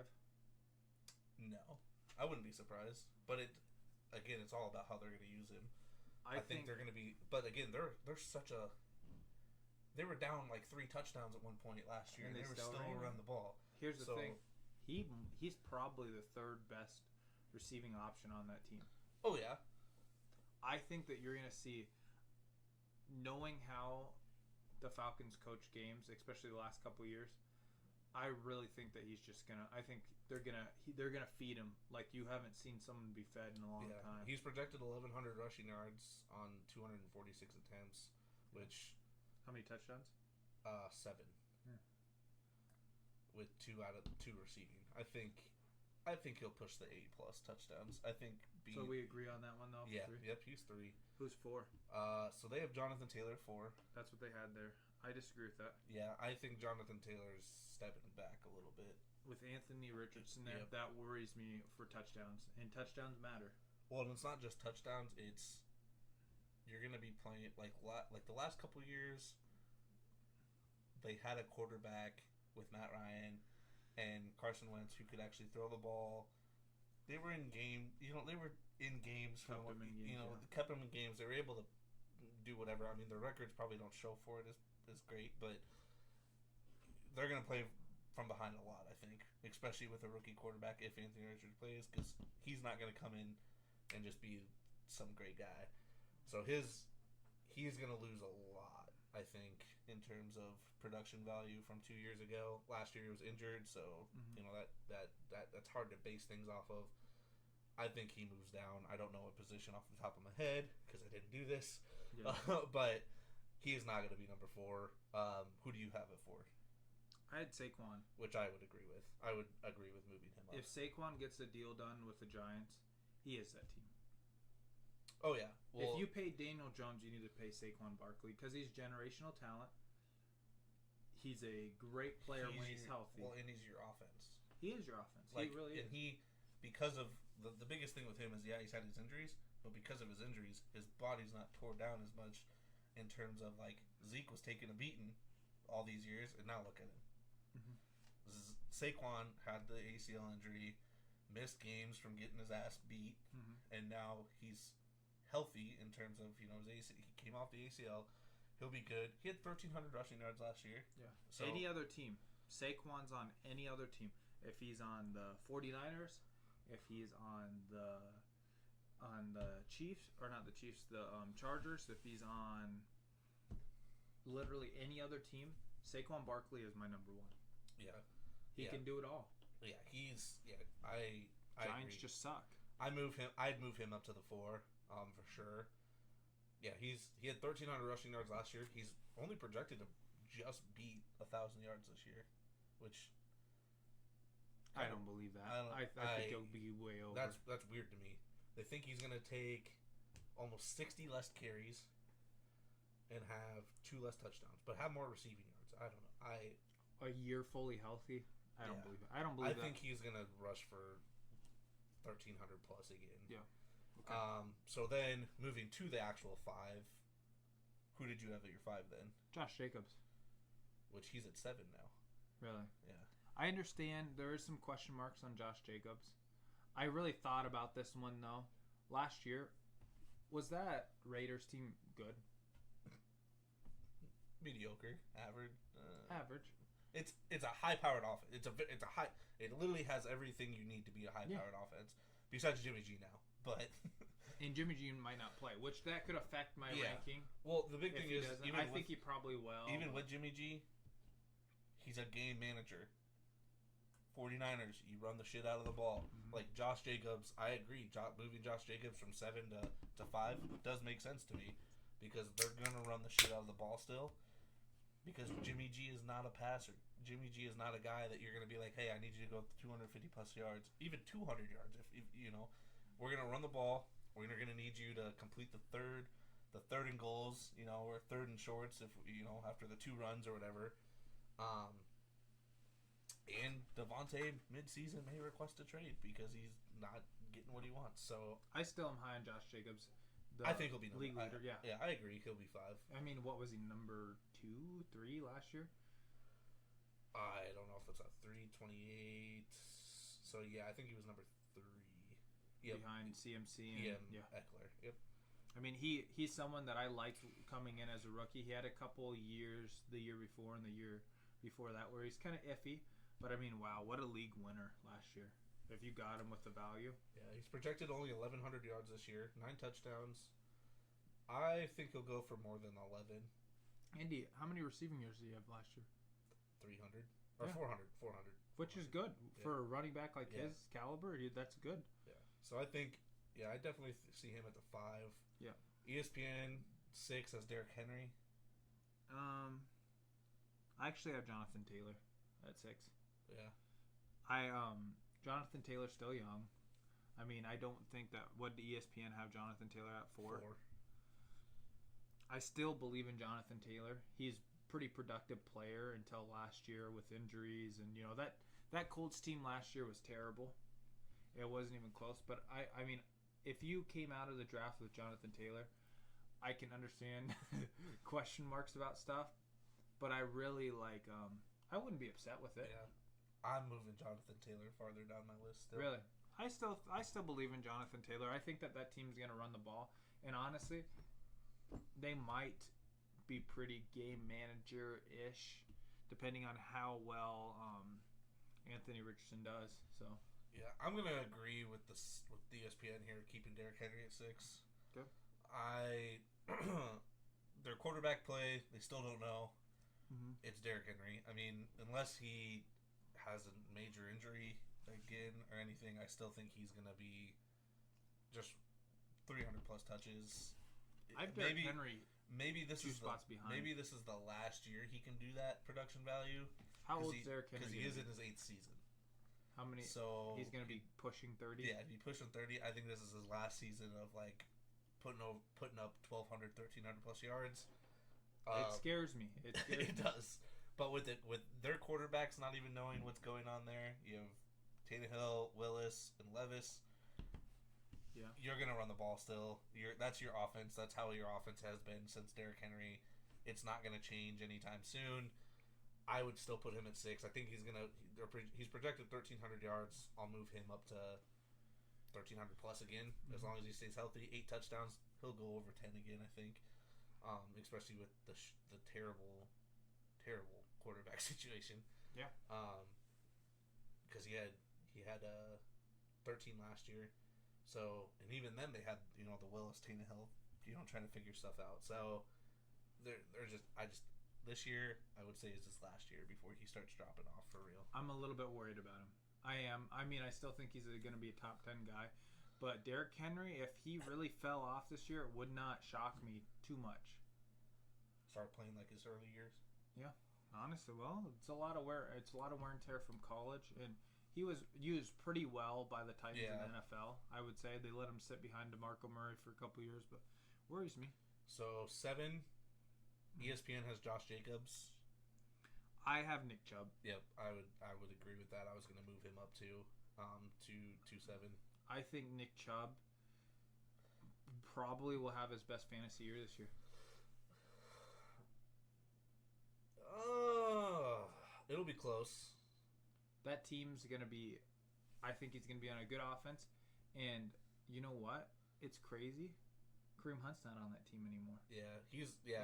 No, I wouldn't be surprised. But it's all about how they're going to use him. I think they're going to be, but again, they're such a. They were down like 3 touchdowns at one point last year, and they were still running the ball. Here's the thing. He's probably the 3rd best receiving option on that team. Oh, yeah. I think that you're going to see, knowing how the Falcons coach games, especially the last couple of years, I really think that he's just going to – I think they're gonna feed him like you haven't seen someone be fed in a long time. He's projected 1,100 rushing yards on 246 attempts, which – how many touchdowns? 7. Yeah. With 2 out of 2 receiving. I think he'll push the 8+ touchdowns. I think. So we agree on that one though. Yeah. 3? Yep. He's 3. Who's 4? So they have Jonathan Taylor 4. That's what they had there. I disagree with that. Yeah, I think Jonathan Taylor's stepping back a little bit. With Anthony Richardson there, that worries me for touchdowns, and touchdowns matter. Well, and it's not just touchdowns. It's you're going to be playing like the last couple years. They had a quarterback with Matt Ryan and Carson Wentz who could actually throw the ball. They were in game. They were in games. Kept them in games. They were able to do whatever. I mean, their records probably don't show for it as great, but they're going to play from behind a lot, I think, especially with a rookie quarterback if Anthony Richardson plays, because he's not going to come in and just be some great guy. So he's going to lose a lot, I think, in terms of production value from 2 years ago. Last year he was injured, so that's hard to base things off of. I think he moves down. I don't know what position off the top of my head because I didn't do this, but he is not going to be number 4. Who do you have it for? I had Saquon, which I would agree with. I would agree with moving him up. If Saquon gets the deal done with the Giants, he is that team. Oh yeah. Well, if you pay Daniel Jones, you need to pay Saquon Barkley because he's generational talent. He's a great player when he's healthy. Well, and he's your offense. He is your offense. Like, he really is. And because of the biggest thing with him is, he's had his injuries, but because of his injuries, his body's not tore down as much in terms of, like, Zeke was taking a beating all these years, and now look at him. Mm-hmm. Saquon had the ACL injury, missed games from getting his ass beat, and now he's healthy in terms of, his ACL. He came off the ACL. He'll be good. He had 1,300 rushing yards last year. Yeah. So, any other team. Saquon's on any other team. If he's on the 49ers, if he's on the Chiefs, or not the Chiefs, the Chargers, if he's on literally any other team, Saquon Barkley is my number 1. Yeah. He can do it all. Yeah, I Giants agree. just suck. I'd move him up to the 4, for sure. Yeah, he had 1,300 rushing yards last year. He's only projected to just beat 1,000 yards this year, which I don't believe that. I think he'll be way over. That's weird to me. They think he's gonna take almost 60 less carries and have 2 less touchdowns, but have more receiving yards. I don't know. A year fully healthy. I don't believe it. I don't believe that. I think he's gonna rush for 1,300 plus again. Yeah. Okay. So then moving to the actual 5, who did you have at your 5 then? Josh Jacobs. Which he's at 7 now. Really? Yeah. I understand there is some question marks on Josh Jacobs. I really thought about this one though. Last year, was that Raiders team good? Mediocre, average. Average. It's a high-powered offense. It's a high. It literally has everything you need to be a high-powered offense. Besides Jimmy G now, but and Jimmy G might not play, which that could affect my ranking. Well, the big thing is, I think he probably will. Even with Jimmy G, he's a game manager. 49ers, you run the shit out of the ball. Like Josh Jacobs, I agree. Moving Josh Jacobs from 7 to 5 does make sense to me because they're gonna run the shit out of the ball still. Because Jimmy G is not a passer. Jimmy G is not a guy that you're gonna be like, hey, I need you to go 250 plus yards, even 200 yards. If we're gonna run the ball. We're gonna need you to complete the third and goals. Or third and shorts if after the 2 runs or whatever. And Devontae mid-season may request a trade because he's not getting what he wants. So I still am high on Josh Jacobs. I think he'll be league leader. Yeah, I agree. He'll be 5. I mean, what was he, number 2, 3 last year? I don't know if it's a 328. So yeah, I think he was number 3. Yep. Behind CMC and Eckler. Yep. I mean, he's someone that I liked coming in as a rookie. He had a couple years the year before and the year before that where he's kind of iffy. But I mean, wow, what a league winner last year. If you got him with the value. Yeah, he's projected only 1,100 yards this year, 9 touchdowns. I think he'll go for more than 11. Andy, how many receiving yards did he have last year? 300 or 400. Which is good for a running back like his caliber. That's good. Yeah. So I think, I definitely see him at the 5. Yeah. ESPN 6 as Derrick Henry. I actually have Jonathan Taylor at 6. Yeah. Jonathan Taylor's still young. I mean, I don't think that. What did ESPN have Jonathan Taylor at 4? I still believe in Jonathan Taylor. He's a pretty productive player until last year with injuries, and that Colts team last year was terrible. It wasn't even close. But I mean, if you came out of the draft with Jonathan Taylor, I can understand question marks about stuff, but I really I wouldn't be upset with it. Yeah. I'm moving Jonathan Taylor farther down my list still. Really? I still believe in Jonathan Taylor. I think that team's going to run the ball. And honestly, they might be pretty game manager-ish, depending on how well Anthony Richardson does. So Yeah, I'm gonna agree with this with ESPN here, keeping Derrick Henry at 6. Okay. I their quarterback play, they still don't know. Mm-hmm. It's Derrick Henry. I mean, unless he has a major injury again or anything, I still think he's gonna be just 300 plus touches. I've Derrick Henry Maybe this two is spots behind. Maybe this is the last year he can do that production value. How old is Derrick Henry? Because he is in his 8th season. How many? So he's going to be pushing 30. Yeah, if he pushing 30, I think this is his last season of like putting up 1,200, 1,300 plus yards. It scares me. It does. But with their quarterbacks not even knowing what's going on there, you have Tannehill, Willis, and Levis. Yeah, you're gonna run the ball still. That's your offense. That's how your offense has been since Derrick Henry. It's not gonna change anytime soon. I would still put him at 6. I think he's projected 1,300 yards. I'll move him up to 1,300 plus again as long as he stays healthy. 8 touchdowns. He'll go over 10 again. I think, especially with the terrible quarterback situation. Yeah. Because he had 13 last year. So, and even then they had, the Willis Tannehill, trying to figure stuff out. So, this year, I would say is his last year before he starts dropping off for real. I'm a little bit worried about him. I am. I mean, I still think he's going to be a top 10 guy. But Derrick Henry, if he really fell off this year, it would not shock me too much. Start playing like his early years? Yeah. Honestly, well, it's a lot of wear and tear from college, and he was used pretty well by the Titans in the NFL. I would say they let him sit behind DeMarco Murray for a couple years, but worries me. So 7, ESPN has Josh Jacobs. I have Nick Chubb. Yep, I would agree with that. I was going to move him up to 7. I think Nick Chubb probably will have his best fantasy year this year. It'll be close. That team's going to be, I think he's going to be on a good offense. And you know what? It's crazy. Kareem Hunt's not on that team anymore. Yeah,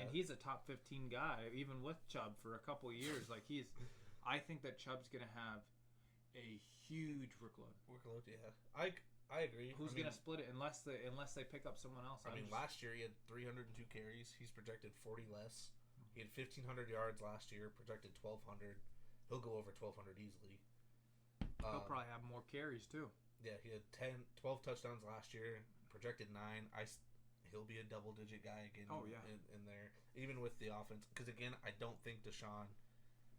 And he's a top 15 guy, even with Chubb for a couple of years. I think that Chubb's going to have a huge workload. Yeah. I agree. Who's going to split it unless they pick up someone else? Last year he had 302 carries. He's projected 40 less. He had 1,500 yards last year, projected 1,200. He'll go over 1,200 easily. He'll probably have more carries too. Yeah, he had 12 touchdowns last year, projected 9. He'll be a double-digit guy again. Oh yeah, in there, even with the offense. Because again, I don't think Deshaun.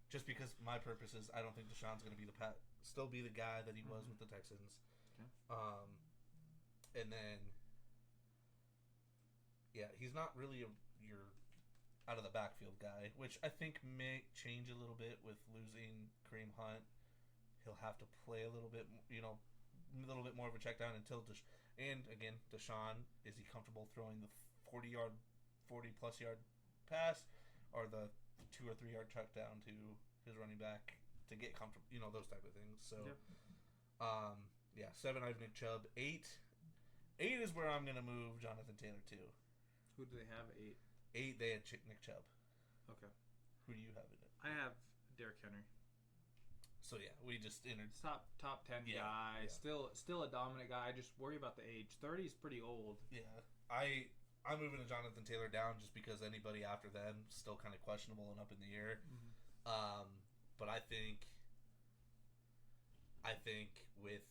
Just because my purpose is, I don't think Deshaun's going to be still be the guy that he was with the Texans. Okay. And then, yeah, he's not really your out of the backfield guy, which I think may change a little bit with losing Kareem Hunt. He'll have to play a little bit, a little bit more of a check down until and again, Deshaun, is he comfortable throwing the 40 plus yard pass or the 2 or 3 yard check down to his running back to get comfortable, those type of things. So, yep. 7 I have Nick Chubb. 8 is where I'm gonna move Jonathan Taylor to. Who do they have at 8 they had Nick Chubb. Okay. Who do you have in it? I have Derrick Henry. So yeah, we just entered top 10 guy. Yeah. Still a dominant guy. I just worry about the age. 30 is pretty old. Yeah. I'm moving to Jonathan Taylor down just because anybody after them is still kind of questionable and up in the air. Mm-hmm. But I think with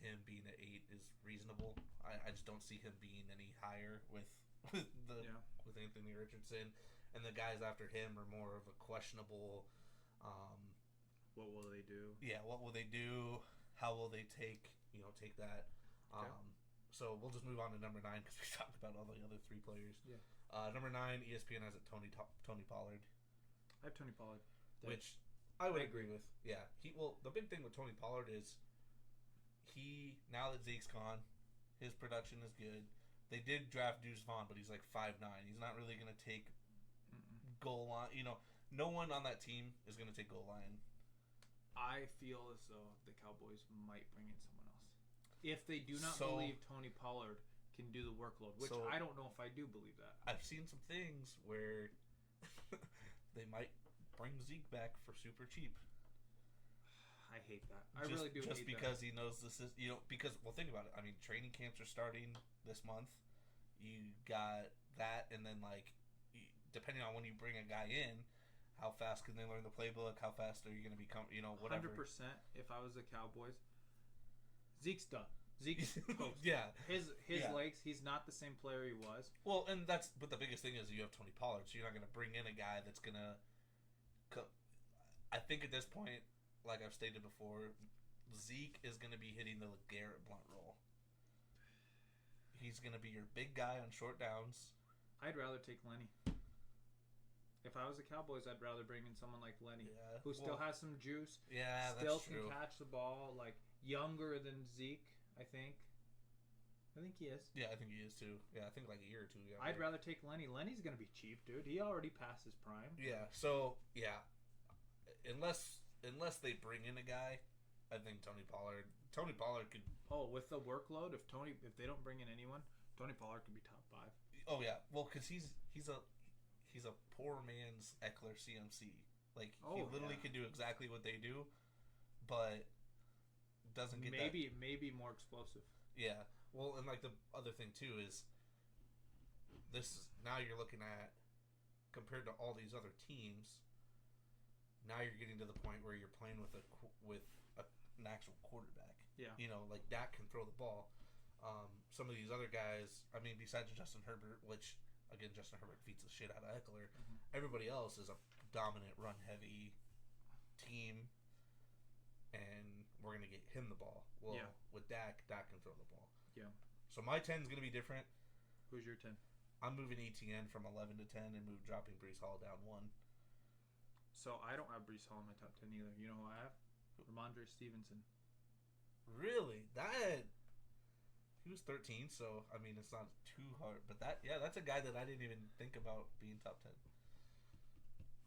him being at 8 is reasonable. I just don't see him being any higher with Anthony Richardson, and the guys after him are more of a questionable. What will they do? Yeah, what will they do? How will they take that? Okay. So we'll just move on to number 9 because we talked about all the other 3 players. Yeah. Number 9, ESPN has it Tony Pollard. I have Tony Pollard, which I would agree with. Yeah. The big thing with Tony Pollard is now that Zeke's gone, his production is good. They did draft Deuce Vaughn, but he's like 5'9". He's not really going to take goal line. No one on that team is going to take goal line. I feel as though the Cowboys might bring in someone else. If they do not believe Tony Pollard can do the workload, which I don't know if I do believe that. I've seen some things where they might bring Zeke back for super cheap. I hate that. I really do just hate because that. he knows this is because think about it. I mean, training camps are starting this month. You got that, and then depending on when you bring a guy in, how fast can they learn the playbook? How fast are you going to become? Whatever. 100%. If I was the Cowboys, Zeke's done. Zeke's toast. Yeah. His legs. He's not the same player he was. Well, but the biggest thing is you have Tony Pollard, so you're not going to bring in a guy that's going to. I think at this point, like I've stated before, Zeke is going to be hitting the LeGarrette Blount role. He's going to be your big guy on short downs. I'd rather take Lenny. If I was the Cowboys, I'd rather bring in someone like Lenny, who still has some juice. Yeah, still that's can true. catch the ball. Younger than Zeke, I think. I think he is. Yeah, I think he is too. Yeah, I think a year or two younger. I'd rather take Lenny. Lenny's gonna be cheap, dude. He already passed his prime. Yeah. So unless they bring in a guy, I think Tony Pollard could. Oh, with the workload, if they don't bring in anyone, Tony Pollard could be top 5. Oh yeah, well, because he's a poor man's Eckler CMC. He literally can do exactly what they do, but doesn't get maybe more explosive. Yeah. Well, and the other thing too is this. Now you're looking at, compared to all these other teams. Now you're getting to the point where you're playing with an actual quarterback. Yeah. Dak can throw the ball. Some of these other guys, I mean, besides Justin Herbert, which again Justin Herbert beats the shit out of Eckler. Mm-hmm. Everybody else is a dominant run heavy team. And we're going to get him the ball. Well, with Dak can throw the ball. Yeah. So my 10 is going to be different. Who's your 10? I'm moving ETN from 11 to 10 and dropping Breece Hall down 1. So I don't have Breece Hall in my top 10 either. You know who I have? Ramondre Stevenson. Really? He was 13, so I mean it's not too hard. But that's a guy that I didn't even think about being top 10.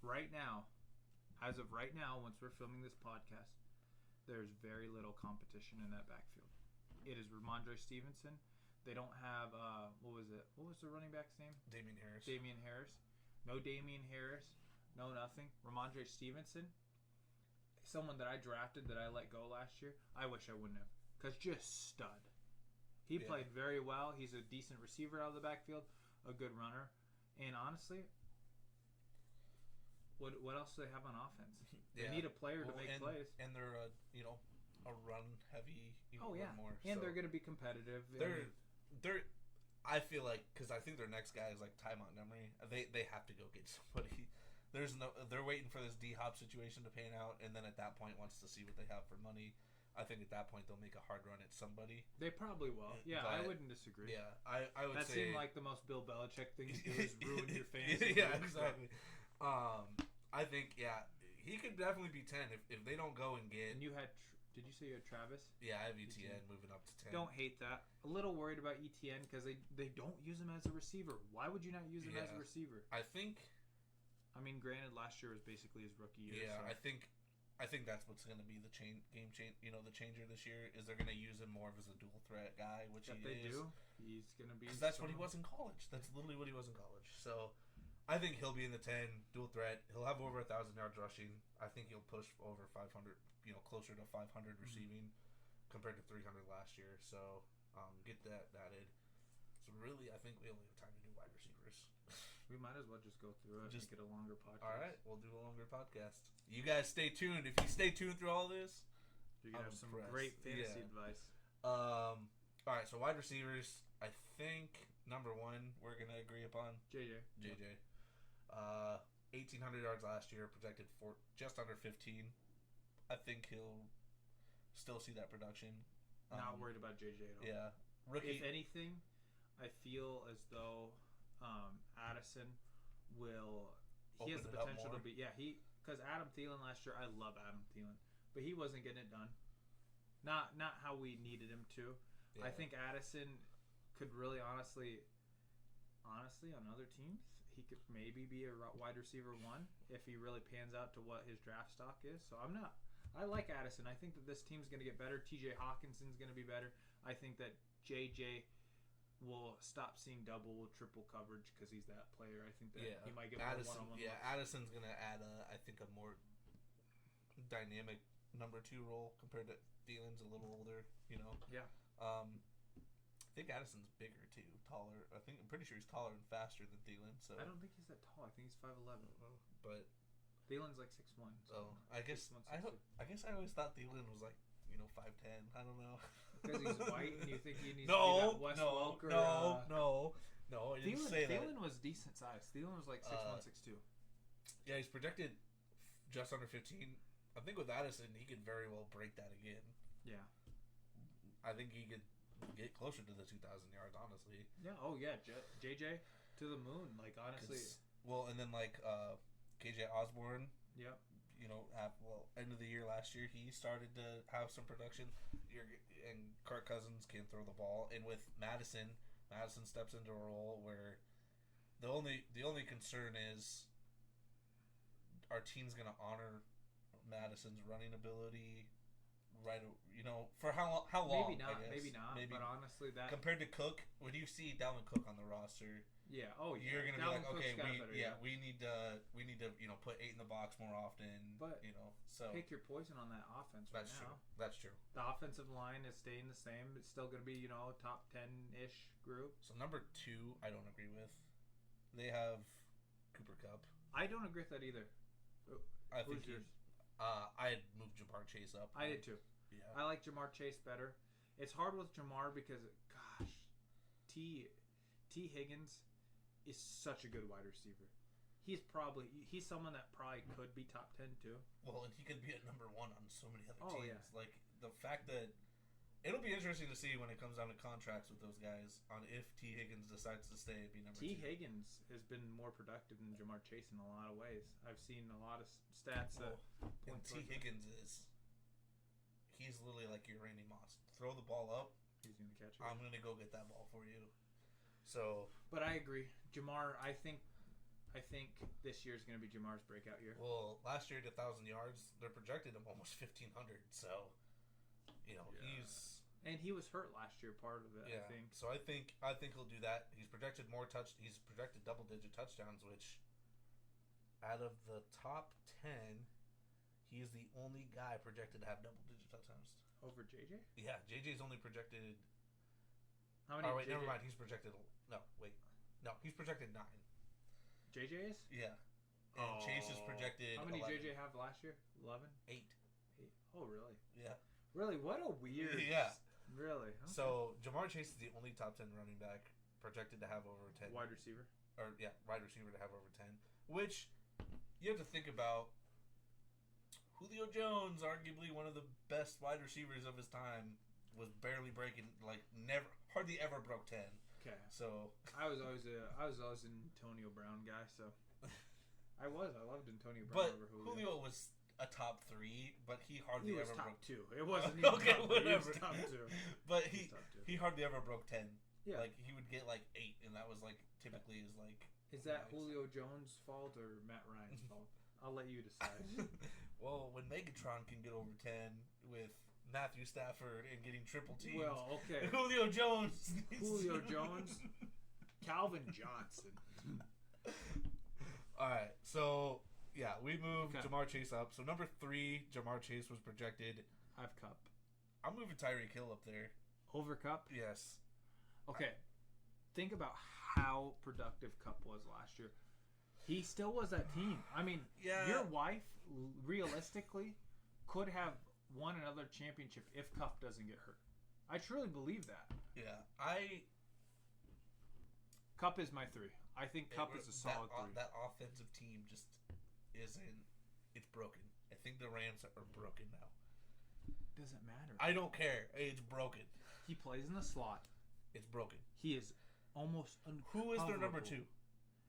Right now, as of right now, once we're filming this podcast, there's very little competition in that backfield. It is Ramondre Stevenson. They don't have what was the running back's name? Damian Harris. No Damian Harris. No nothing. Ramondre Stevenson. Someone that I drafted that I let go last year. I wish I wouldn't have. Because just stud. He played very well. He's a decent receiver out of the backfield. A good runner. And honestly, what else do they have on offense? They need a player to make plays. And they're a run heavy. More. And they're going to be competitive. They're. I feel like because I think their next guy is Ty Montgomery. They have to go get somebody. They're waiting for this D-Hop situation to pan out, and then at that point wants to see what they have for money. I think at that point they'll make a hard run at somebody. They probably will. Yeah, I wouldn't disagree. Yeah, I would say... That seemed like the most Bill Belichick thing to do is ruin your fantasy. Yeah, exactly. I think, he could definitely be 10 if they don't go and get... And you had... Did you say you had Travis? Yeah, I have ETN moving up to 10. Don't hate that. A little worried about ETN because they don't use him as a receiver. Why would you not use him as a receiver? I think... I mean, granted, last year was basically his rookie year. Yeah, so. I think that's what's going to be the the changer this year is they're going to use him more as a dual threat guy, which he is. Do. He's going to be. Because that's what he was in college. That's literally what he was in college. So, I think he'll be in the 10 dual threat. He'll have over 1,000 yards rushing. I think he'll push over 500. Closer to 500 receiving compared to 300 last year. So, get that added. So really, I think we only have time to do wide receivers. We might as well just go through it and get a longer podcast. All right, we'll do a longer podcast. You guys stay tuned. If you stay tuned through all this, you're going to have some great fantasy advice. All right, so wide receivers, I think number 1 we're going to agree upon. JJ. 1,800 yards last year, projected for just under 15. I think he'll still see that production. Not worried about JJ at all. Yeah. Rookie. If anything, I feel as though Addison will. He has the potential to be. Yeah, because Adam Thielen last year. I love Adam Thielen, but he wasn't getting it done. Not how we needed him to. Yeah. I think Addison could really honestly, on other teams, he could maybe be a wide receiver 1 if he really pans out to what his draft stock is. So I'm not. I like Addison. I think that this team's going to get better. TJ Hawkinson's going to be better. I think that JJ will stop seeing double, triple coverage because he's that player. I think that he might get more one-on-one. Yeah, Addison's going to add, I think, a more dynamic number 2 role compared to Thielen's a little older. Yeah. I think Addison's bigger too, taller. I'm pretty sure he's taller and faster than Thielen. So I don't think he's that tall. I think he's 5'11". But Thielen's like 6'1". So I guess 6'1", 6'2". I guess I always thought Thielen was like 5'10". I don't know. Because he's white and you think he needs to be that Wes Welker. No. I didn't say that. Thielen was decent size. Thielen was like 6'1", 6'2". Yeah, he's projected just under 15. I think with Addison, he could very well break that again. Yeah. I think he could get closer to the 2,000 yards, honestly. Yeah. Oh yeah, JJ to the moon. Like honestly. Well, and then like KJ Osborne. Yep. End of the year last year, he started to have some production. And Kirk Cousins can throw the ball, and with Madison steps into a role where the only concern is our team's gonna honor Madison's running ability. Right, for how long? Maybe not. I guess. Maybe. But honestly, that compared to Cook, when you see Dalvin Cook on the roster, yeah. Oh, yeah. You're gonna Dalvin be like, okay, we need to put 8 in the box more often. But so pick your poison on that offense right now. That's true. The offensive line is staying the same. It's still gonna be top 10-ish group. So number 2, I don't agree with. They have Cooper Kupp. I don't agree with that either. I think I had moved Jamar Chase up. I did too. Yeah. I like Jamar Chase better. It's hard with Jamar because, gosh, T. Higgins is such a good wide receiver. He's someone that probably could be top 10 too. Well, and he could be at number 1 on so many other teams. Yeah. Like the fact that it'll be interesting to see when it comes down to contracts with those guys on if T. Higgins decides to stay and be number 2. T. Higgins has been more productive than Jamar Chase in a lot of ways. I've seen a lot of stats that and T. Higgins he's literally like your Randy Moss. Throw the ball up. He's going to catch it. I'm going to go get that ball for you. So, but I agree. Jamar, I think this year is going to be Jamar's breakout year. Well, last year at 1,000 yards, they're projected him almost 1,500. So, he's and he was hurt last year. Part of it, yeah. I think. So I think he'll do that. He's projected He's projected double-digit touchdowns, which out of the top 10, he is the only guy projected to have double-digit touchdowns. Over JJ? Yeah, JJ's only projected. How many? Oh wait, never mind. He's projected. No, he's projected 9. JJ is? Yeah. And Chase is projected. How many 11. JJ have last year? 11? 8. Oh, really? Yeah. Really? What a weird. Yeah. Really? Okay. So Jamar Chase is the only top 10 running back projected to have over 10. Wide receiver. Wide receiver to have over 10. Which you have to think about. Julio Jones, arguably one of the best wide receivers of his time, was barely breaking, hardly ever broke 10. Okay. So I was always an Antonio Brown guy. So I loved Antonio Brown over Julio was a top 3, but he hardly ever top broke 2. It wasn't even okay, top 3. whatever. He was top 2. But he hardly ever broke 10. Yeah. Like he would get 8, and that was typically his Is that Julio Jones' fault or Matt Ryan's fault? I'll let you decide. Well, when Megatron can get over 10 with Matthew Stafford and getting triple teams. Well, okay. Julio Jones. Calvin Johnson. All right, so yeah, we moved Jamar Chase up. So number 3, Jamar Chase was projected. I have Kupp. I'm moving Tyreek Hill up there. Over Kupp? Yes. Okay. Think about how productive Kupp was last year. He still was that team. I mean, your wife, realistically, could have won another championship if Kupp doesn't get hurt. I truly believe that. Yeah, Kupp is my 3. I think Kupp is a solid 3. That offensive team just isn't. It's broken. I think the Rams are broken now. Doesn't matter. I don't care. It's broken. He plays in the slot. It's broken. He is almost uncoverable. Who is their number 2?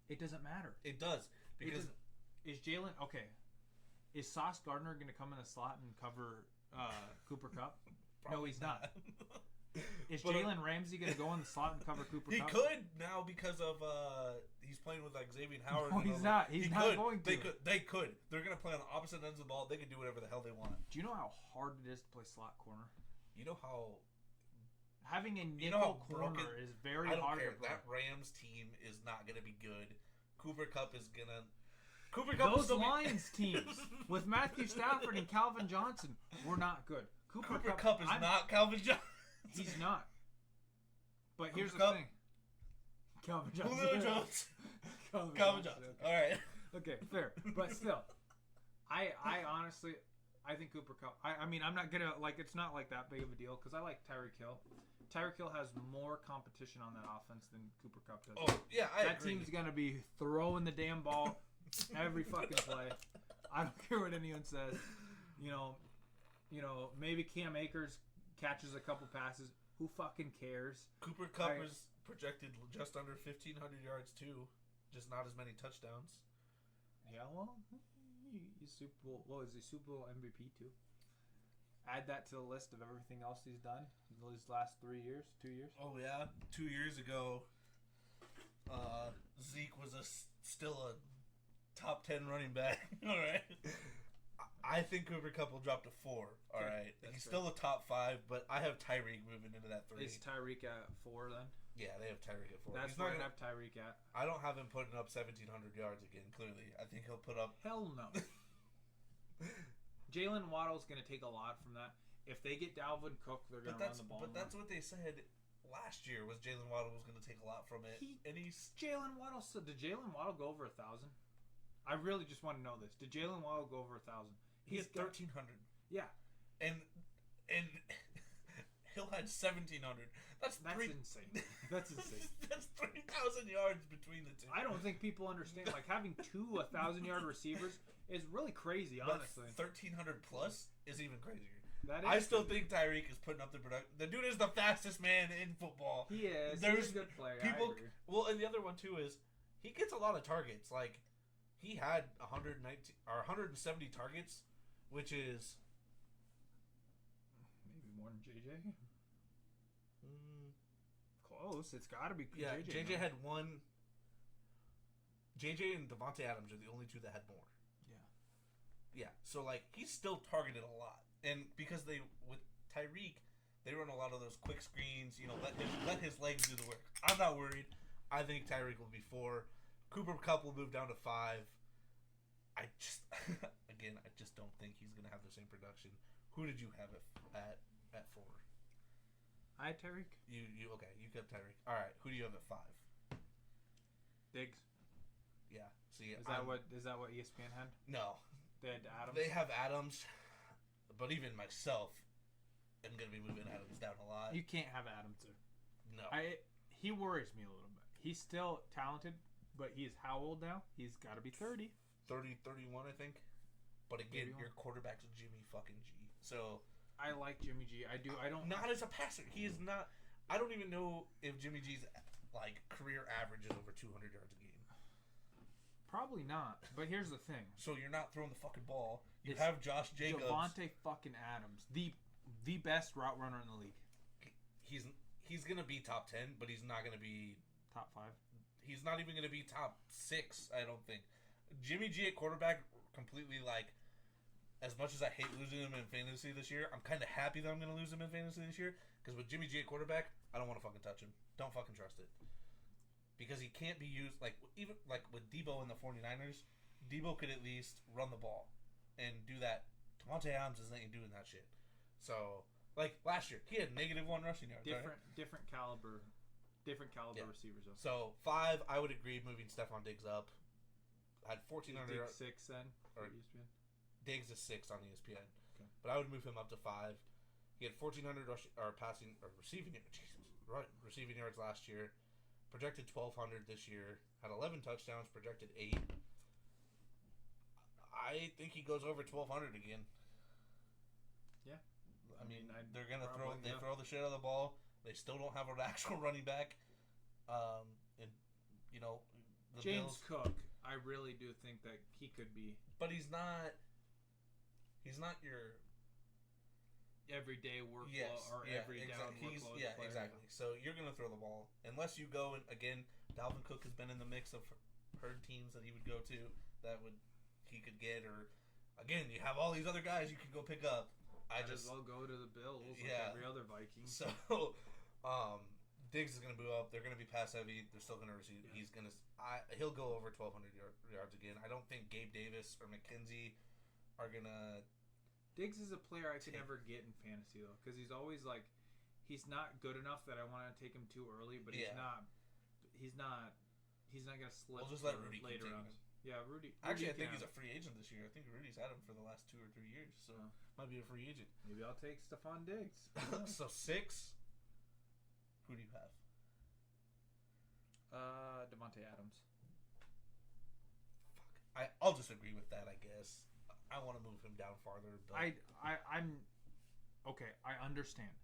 It doesn't matter. It does. Because is Jalen okay? Is Sauce Gardner going to come in the slot and cover Cooper Kupp? No, he's not. Is Jalen Ramsey going to go in the slot and cover Cooper Kupp? He could now because of he's playing with Xavier Howard. No, he's not. He's not going to. They could. They're going to play on the opposite ends of the ball. They can do whatever the hell they want. Do you know how hard it is to play slot corner? You know how having a nickel corner is very hard to play. That Rams team is not going to be good. Cooper Kupp is going to Cooper Kupp Those Lions teams with Matthew Stafford and Calvin Johnson were not good. Cooper Kupp is not Calvin Johnson. He's not. But here's Cooper the Kupp. thing. Calvin Johnson. Julio Jones. Calvin Johnson. Okay. All right. Okay, fair. But still, I honestly, I think Cooper Kupp. I mean, I'm not gonna like. It's not like that big of a deal because I like Tyreek Hill. Tyreek Hill has more competition on that offense than Cooper Kupp does. Oh yeah, that team's gonna be throwing the damn ball every fucking play. I don't care what anyone says. You know, maybe Cam Akers catches a couple passes. Who fucking cares? Cooper Kupp is projected just under 1,500 yards too, just not as many touchdowns. Yeah, well, he's Super Bowl. What was he? Super Bowl MVP too. Add that to the list of everything else he's done in these last 2 years. Oh yeah, 2 years ago, Zeke was still a top 10 running back. All right, I think Cooper Kupp will drop to 4. All right, he's still a top 5, but I have Tyreek moving into that 3. Is Tyreek at 4 then? Yeah, they have Tyreek at 4. That's where I have Tyreek at. I don't have him putting up 1,700 yards again. Clearly, I think he'll put up. Hell no. Jalen Waddle's going to take a lot from that. If they get Dalvin Cook, they're going to run the ball. But that's what they said last year was Jalen Waddle was going to take a lot from it. Jalen Waddle. Did Jalen Waddle go over 1,000? I really just want to know this. Did Jalen Waddle go over 1,000? He had 1,300. Yeah, and Hill had 1,700. That's insane. That's insane. That's 3,000 yards between the two. I don't think people understand. Like having 2 1,000-yard receivers is really crazy. Honestly, 1,300 plus is even crazier. I still think Tyreek is putting up the production. The dude is the fastest man in football. He is. He's a good player. People, well, and the other one too is he gets a lot of targets. Like he had 119 or 170 targets, which is maybe more than JJ. Close. It's got to be. Yeah, JJ had 1. JJ and Devontae Adams are the only 2 that had more. Yeah. So like he's still targeted a lot. And because with Tyreek, they run a lot of those quick screens, let his legs do the work. I'm not worried. I think Tyreek will be 4. Cooper Kupp will move down to 5. I just don't think he's gonna have the same production. Who did you have at 4? I had Tyreek. You okay? You kept Tyreek. All right. Who do you have at 5? Diggs. Yeah. See, is that what ESPN had? No. They had Adams. They have Adams. But even myself, I'm going to be moving Adams down a lot. You can't have Adams there. No. He worries me a little bit. He's still talented, but he's how old now? He's got to be 30. 30, 31, I think. But again, 31. Your quarterback's Jimmy fucking G. So I like Jimmy G. I don't. Not as a passer. He is not. I don't even know if Jimmy G's like career average is over 200 yards a game. Probably not. But here's the thing. So you're not throwing the fucking ball. You have Josh Jacobs. Devontae fucking Adams, the best route runner in the league. He's gonna be top 10, but he's not gonna be top 5. He's not even gonna be top 6. I don't think. Jimmy G at quarterback completely like. As much as I hate losing him in fantasy this year, I'm kind of happy that I'm gonna lose him in fantasy this year because with Jimmy G at quarterback, I don't want to fucking touch him. Don't fucking trust it because he can't be used even with Debo in the 49ers. Debo could at least run the ball. And do that. Devontae Adams isn't doing that shit. So, like last year, he had -1 rushing yards. Different caliber yeah. Receivers. Though. So 5, I would agree moving Stephon Diggs up. I had 1,400. Diggs 6 then. Or ESPN. Diggs is 6 on ESPN. Okay. But I would move him up to 5. He had 1,400 receiving yards last year. Projected 1,200 this year. Had 11 touchdowns. Projected 8. I think he goes over 1,200 again. Yeah, I mean they're gonna throw the shit out of the ball. They still don't have an actual running back. And the James Bills, Cook, I really do think that he could be. But he's not. He's not your everyday workload every down workload. Yeah, exactly. So you're gonna throw the ball unless you go and again, Dalvin Cook has been in the mix of herd teams that he would go to that he could get, or again, you have all these other guys you can go pick up. I'll go to the Bills like every other Viking. So, Diggs is going to move up. They're going to be pass heavy. They're still going to receive. Yeah. He'll go over 1,200 yards again. I don't think Gabe Davis or McKenzie are going to. Diggs is a player I could never get in fantasy though, because he's always like, he's not good enough that I want to take him too early, but he's not going to slip. We'll just let Rudy later on. Yeah, Rudy. Actually, I think he's a free agent this year. I think Rudy's had him for the last 2 or 3 years, so might be a free agent. Maybe I'll take Stephon Diggs. So 6. Who do you have? Devontae Adams. Fuck. I'll just agree with that. I guess I want to move him down farther. But I'm okay. I understand.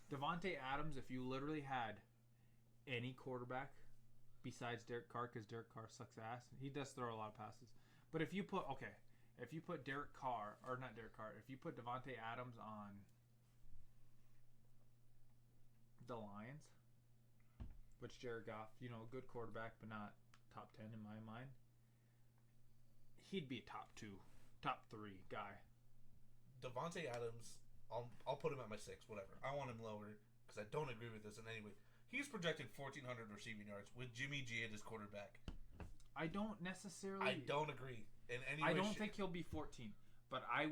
Devontae Adams. If you literally had any quarterback besides Derek Carr, because Derek Carr sucks ass. He does throw a lot of passes. But if you put Derek Carr, or not Derek Carr, if you put Devontae Adams on the Lions, which Jared Goff, good quarterback, but not top 10 in my mind, he'd be a top 2, top 3 guy. Devontae Adams, I'll put him at my 6, whatever. I want him lower because I don't agree with this in any way. He's projected 1,400 receiving yards with Jimmy G at his quarterback. I don't necessarily. I don't agree in any way. I don't think he'll be 14, but I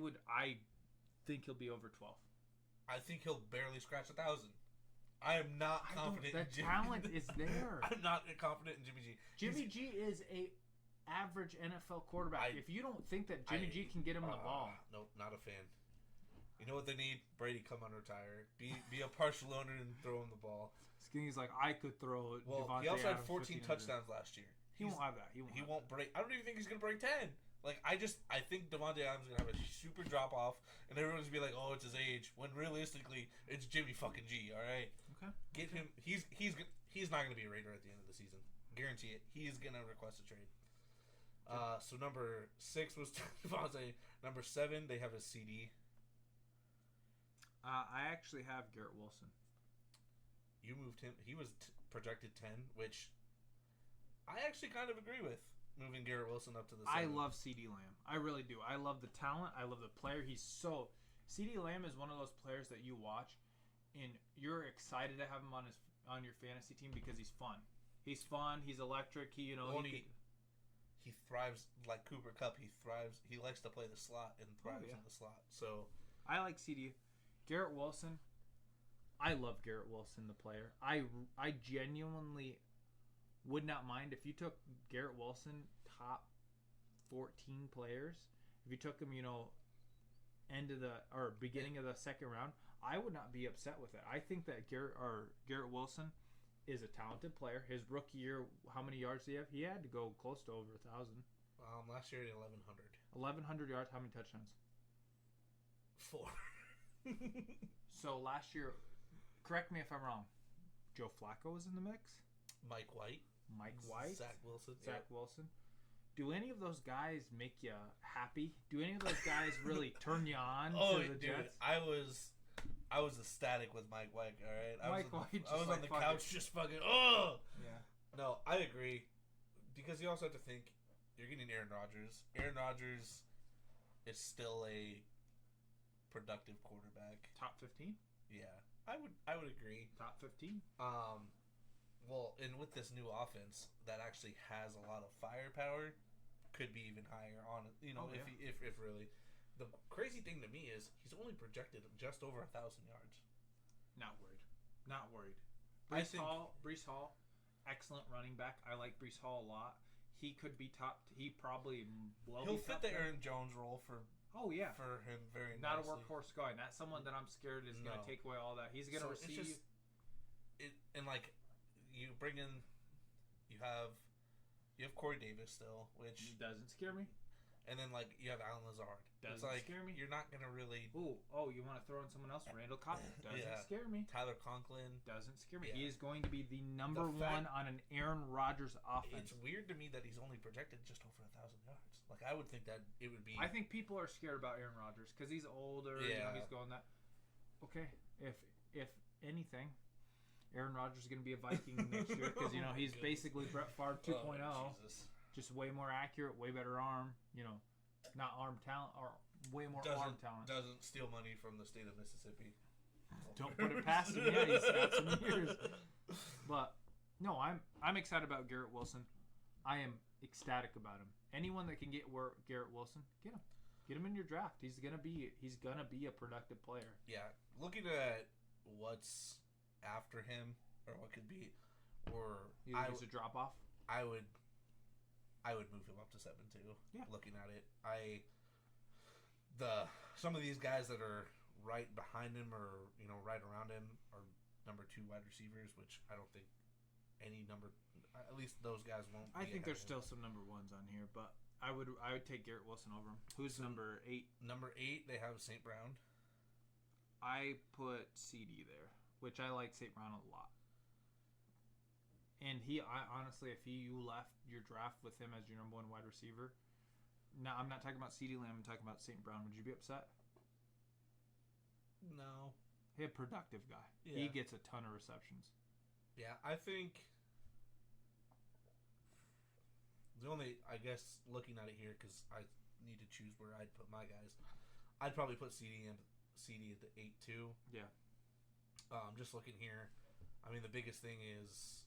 think he'll be over 12. I think he'll barely scratch 1,000. I am not confident. The talent is there. I'm not confident in Jimmy G. Jimmy G is a average NFL quarterback. If you don't think that Jimmy G can get him the ball, nope, not a fan. You know what they need? Brady come unretire. Be a partial owner and throw him the ball. Skinny's like, I could throw. Well, Devontae he also had Adams 14 touchdowns last year. He won't have that. He won't break. I don't even think he's gonna break 10. Like I think Devontae Adams is gonna have a super drop off, and everyone's gonna be like, "Oh, it's his age." When realistically, it's Jimmy fucking G. All right. Okay. Get him. He's not gonna be a Raider at the end of the season. Guarantee it. He's gonna request a trade. So number 6 was Devontae. Number 7, they have a CD. I actually have Garrett Wilson. You moved him. He was projected 10, which I actually kind of agree with. Moving Garrett Wilson up to the 7. I love CeeDee Lamb. I really do. I love the talent. I love the player. CeeDee Lamb is one of those players that you watch, and you're excited to have him on your fantasy team because he's fun. He's fun. He's electric. He thrives like Cooper Kupp. He thrives. He likes to play the slot and thrives in the slot. So I like CD. Garrett Wilson. I love Garrett Wilson, the player. I genuinely would not mind if you took Garrett Wilson top 14 players. If you took him, beginning of the second round, I would not be upset with it. I think that Garrett Wilson is a talented player. His rookie year, how many yards did he have? He had to go close to over 1,000. Last year he had 1,100. 1,100 yards. How many touchdowns? 4. So last year, correct me if I'm wrong, Joe Flacco was in the mix? Mike White. Zach Wilson. Do any of those guys make you happy? Do any of those guys really turn you on to the Jets? I was ecstatic with Mike White, all right? I was on the couch just fucking, oh! Yeah. No, I agree. Because you also have to think, you're getting Aaron Rodgers. Aaron Rodgers is still a productive quarterback. Top 15? Yeah. I would agree. Top 15? Well, and with this new offense that actually has a lot of firepower, could be even higher on, if really. The crazy thing to me is he's only projected just over 1,000 yards. Not worried. Breece Hall, excellent running back. I like Breece Hall a lot. He could be He probably will. He'll fit the Aaron Jones role for. Oh yeah, for him very not nicely. A workhorse guy. Not someone that I'm scared is going to take away all that. He's going to receive. You bring in, you have Corey Davis still, which doesn't scare me. And then you have Alan Lazard. Doesn't scare me. You're not gonna really. Oh, you want to throw in someone else? Randall Cobb doesn't scare me. Tyler Conklin doesn't scare me. Yeah. He is going to be the number one on an Aaron Rodgers offense. It's weird to me that he's only projected just over 1,000 yards. I would think that it would be. I think people are scared about Aaron Rodgers because he's older. Yeah. He's going that. Okay, if anything, Aaron Rodgers is going to be a Viking next year because he's basically Brett Favre 2.0. Jesus. Just way more accurate, way better arm. Not arm talent or way more arm talent. Doesn't steal money from the state of Mississippi. Don't put it past him. Yeah, he's got some years. But no, I'm excited about Garrett Wilson. I am ecstatic about him. Anyone that can get Garrett Wilson, get him. Get him in your draft. He's gonna be a productive player. Yeah, looking at what's after him or what could be, or You think it's a drop off? I would move him up to 7 too. Yeah. Looking at it, some of these guys that are right behind him or right around him are number 2 wide receivers, which I don't think any number, at least those guys won't. I think there's still some number 1s on here, but I would take Garrett Wilson over him. Who's number 8? Number 8, they have St. Brown. I put CD there, which I like St. Brown a lot. And honestly, if you left your draft with him as your number 1 wide receiver, now I'm not talking about CD Lamb, I'm talking about St. Brown. Would you be upset? No. He's a productive guy. Yeah. He gets a ton of receptions. Yeah, I think the only, I guess, looking at it here, because I need to choose where I'd put my guys, I'd probably put CD at the 8 too. Yeah. Just looking here, I mean, the biggest thing is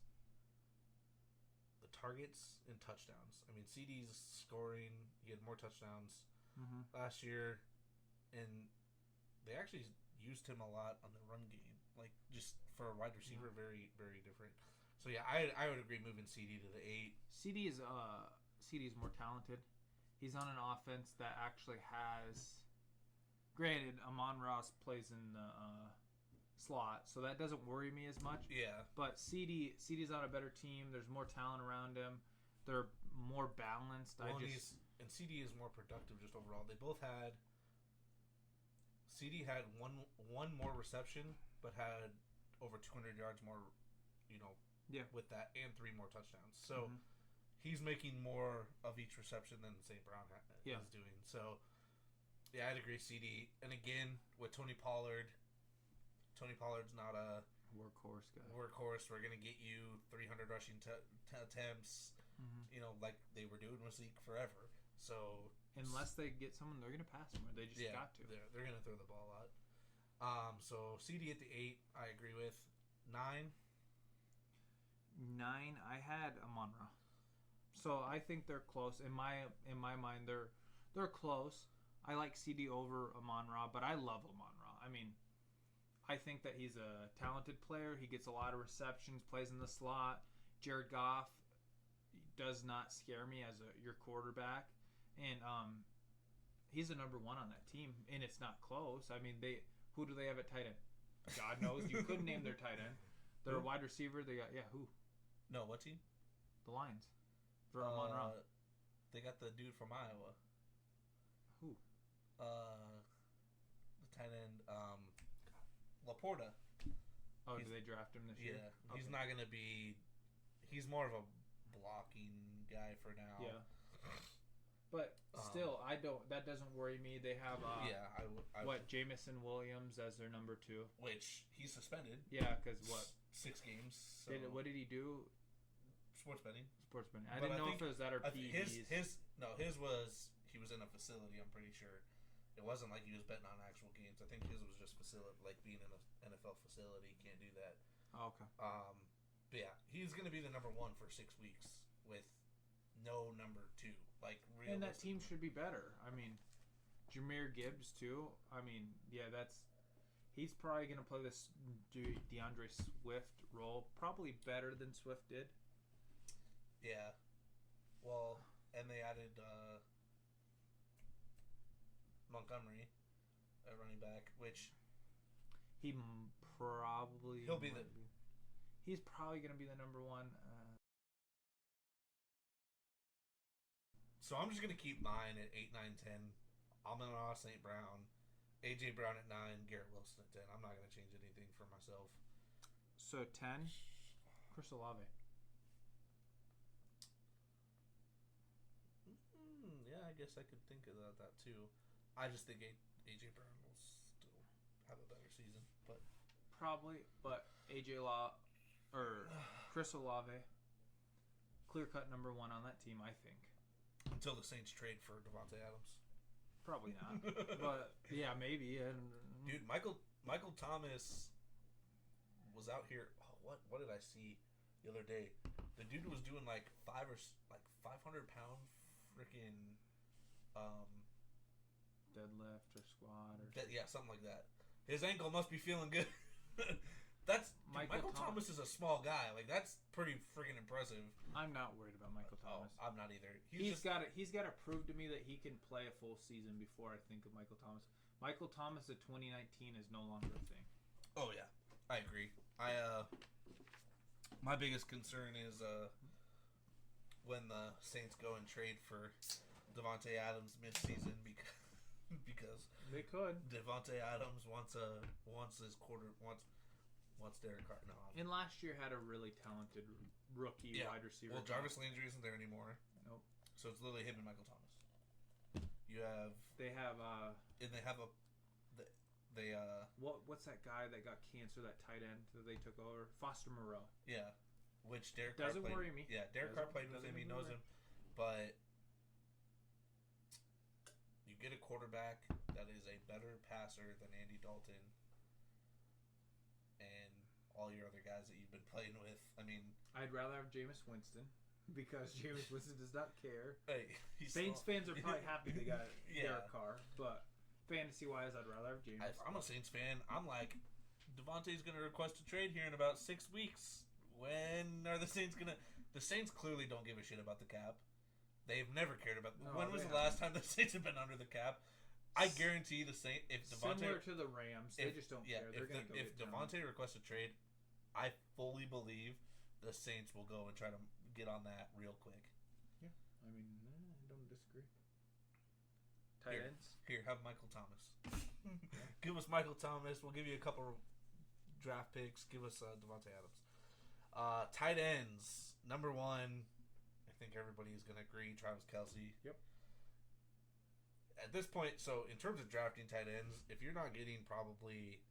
the targets and touchdowns. I mean, CD's scoring. He had more touchdowns last year, and they actually used him a lot on the run game. Like, just for a wide receiver, very, very different. So, yeah, I would agree moving CD to the 8. CD is more talented. He's on an offense that actually has... Granted, Amon-Ra plays in the slot, so that doesn't worry me as much. Yeah. But CD's on a better team. There's more talent around him. They're more balanced. Well, and CD is more productive just overall. They both had... CD had one more reception, but had over 200 yards more, with that, and 3 more touchdowns. So he's making more of each reception than St. Brown is doing. So, yeah, I'd agree CD. And again, with Tony Pollard's not a workhorse guy. We're going to get you 300 rushing attempts, like they were doing with Zeke forever. So unless they get someone, they're going to pass more. They just got to. They're going to throw the ball out. So CD at the 8, I agree with. 9. 9, I had Amon-Ra. So I think they're close. In my mind, they're close. I like CD over Amon-Ra, but I love Amon-Ra. I mean, I think that he's a talented player. He gets a lot of receptions, plays in the slot. Jared Goff does not scare me as your quarterback. And he's a number 1 on that team, and it's not close. I mean, who do they have at tight end? God knows. You couldn't name their tight end. Their wide receiver, they got, who? No, what team? The Lions. For Amon-Ra. They got the dude from Iowa. Who? The tight end, Laporta. Oh, did they draft him this year? Yeah. Okay. He's not going to be... He's more of a blocking guy for now. Yeah. But still, that doesn't worry me. They have Jamison Williams as their number 2, which he's suspended. Yeah, because 6 games. So. What did he do? Sports betting. I didn't know if it was that or PEDs. His was he was in a facility. I'm pretty sure it wasn't like he was betting on actual games. I think his was just facility, like being in an NFL facility. Can't do that. Oh, okay. But yeah, he's going to be the number 1 for 6 weeks with no number 2. Like, and that team should be better. I mean, Jahmyr Gibbs too. I mean, he's probably going to play this DeAndre Swift role probably better than Swift did. Yeah. Well, and they added Montgomery at running back, which he's probably going to be the number 1. So I'm just going to keep mine at 8, 9, 10. Amon-Ra, St. Brown, A.J. Brown at 9, Garrett Wilson at 10. I'm not going to change anything for myself. So 10, Chris Olave. Yeah, I guess I could think about that too. I just think A.J. Brown will still have a better season. But Chris Olave, clear-cut number 1 on that team, I think. Until the Saints trade for Devontae Adams. Probably not. But, yeah, maybe. Dude, Michael Michael Thomas was out here. Oh, what did I see the other day? The dude was doing like 500-pound freaking deadlift or squat or yeah, something like that. His ankle must be feeling good. That's Michael Thomas is a small guy. Like that's pretty freaking impressive. I'm not worried about Michael Thomas. I'm not either. He's got to prove to me that he can play a full season before I think of Michael Thomas. Michael Thomas of 2019 is no longer a thing. Oh yeah, I agree. My biggest concern is when the Saints go and trade for Devontae Adams midseason because they could. Devontae Adams wants Derek Carr. No. And last year had a really talented rookie wide receiver. Well, Jarvis Landry isn't there anymore. Nope. So it's literally him and Michael Thomas. What's that guy that got cancer, that tight end that they took over? Foster Moreau. Yeah. Which Derek Carr played. Worry me. Yeah, Derek Carr played with him. He knows him. But you get a quarterback that is a better passer than Andy Dalton and all your other guys that you've been playing with. I mean, I'd rather have Jameis Winston because Jameis Winston does not care. Hey, Saints fans are probably happy they got Derek Carr, but fantasy-wise, I'd rather have Jameis. I'm a Saints fan. I'm like, Devontae's going to request a trade here in about 6 weeks. When are the Saints going to... The Saints clearly don't give a shit about the cap. They've never cared about... when was the last time the Saints have been under the cap? I guarantee the Saints... Similar to the Rams. They just don't care. They're going to go if Devontae requests a trade, I fully believe the Saints will go and try to get on that real quick. Yeah. I mean, I don't disagree. Tight ends? Here, have Michael Thomas. Give us Michael Thomas. We'll give you a couple draft picks. Give us Devontae Adams. Tight ends. Number one, I think everybody's going to agree, Travis Kelce. Yep. At this point, so in terms of drafting tight ends, if you're not getting probably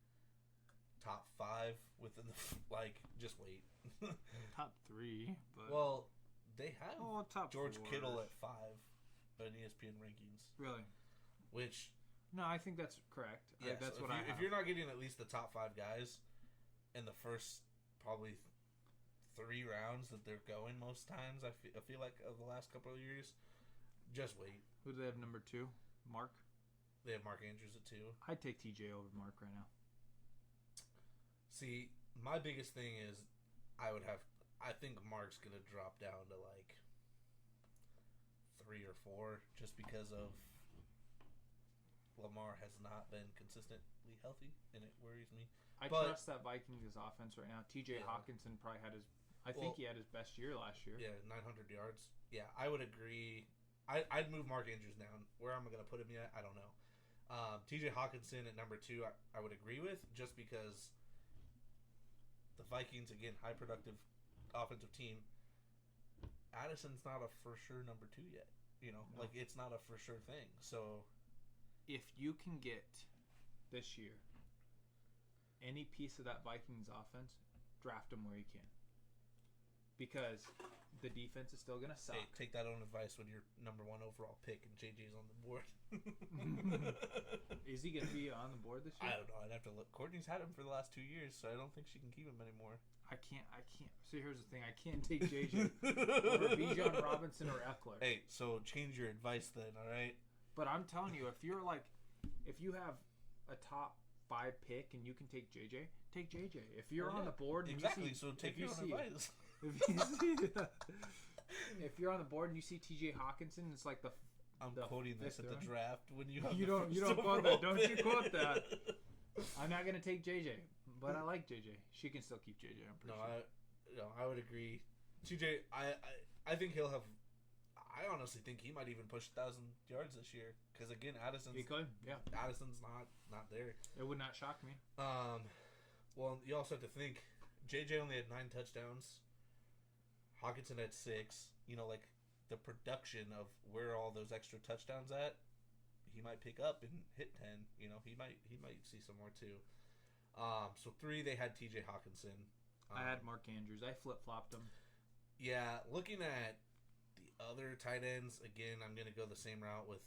top 5 within the, just wait. Top 3. But... Well, they have top George 4. Kittle at 5 in ESPN rankings. Really? Which... No, I think that's correct. Yeah, that's so what I have. If you're not getting at least the top 5 guys in the first probably 3 rounds that they're going most times, I feel like of the last couple of years, just wait. Who do they have number 2? Mark? They have Mark Andrews at 2. I'd take TJ over Mark right now. See, my biggest thing is I think Mark's going to drop down to 3 or 4 just because of Lamar has not been consistently healthy, and it worries me. I trust that Vikings offense right now. TJ Hawkinson probably had I think he had his best year last year. Yeah, 900 yards. Yeah, I would agree. I'd move Mark Andrews down. Where am I going to put him yet? I don't know. TJ Hawkinson at number 2, I would agree with, just because the Vikings, again, high productive offensive team. Addison's not a for sure number 2 yet. No. It's not a for sure thing. So if you can get this year any piece of that Vikings offense, draft them where you can. Because the defense is still going to suck. Hey, take that own advice when you're number 1 overall pick and JJ's on the board. Is he going to be on the board this year? I don't know. I'd have to look. Courtney's had him for the last 2 years, so I don't think she can keep him anymore. I can't. So here's the thing. I can't take JJ over Bijan Robinson or Eckler. Hey, so change your advice then, all right? But I'm telling you, if you have a top 5 pick and you can take JJ, take JJ. If you're on the board, and exactly. You see, so take your own advice. If you're on the board and you see TJ Hawkinson, it's like I'm quoting this at the draft when you don't quote that. Don't you quote that? I'm not gonna take JJ, but I like JJ. She can still keep JJ. I'm pretty sure. I would agree. TJ, I think he'll have. I honestly think he might even push 1,000 yards this year because again, Addison's not there. It would not shock me. Well, you also have to think JJ only had 9 touchdowns. Hawkinson had 6. The production of where all those extra touchdowns at, he might pick up and hit 10. He might see some more too. So 3 they had TJ Hawkinson. I had Mark Andrews. I flip-flopped him. Yeah, looking at the other tight ends, again, I'm going to go the same route with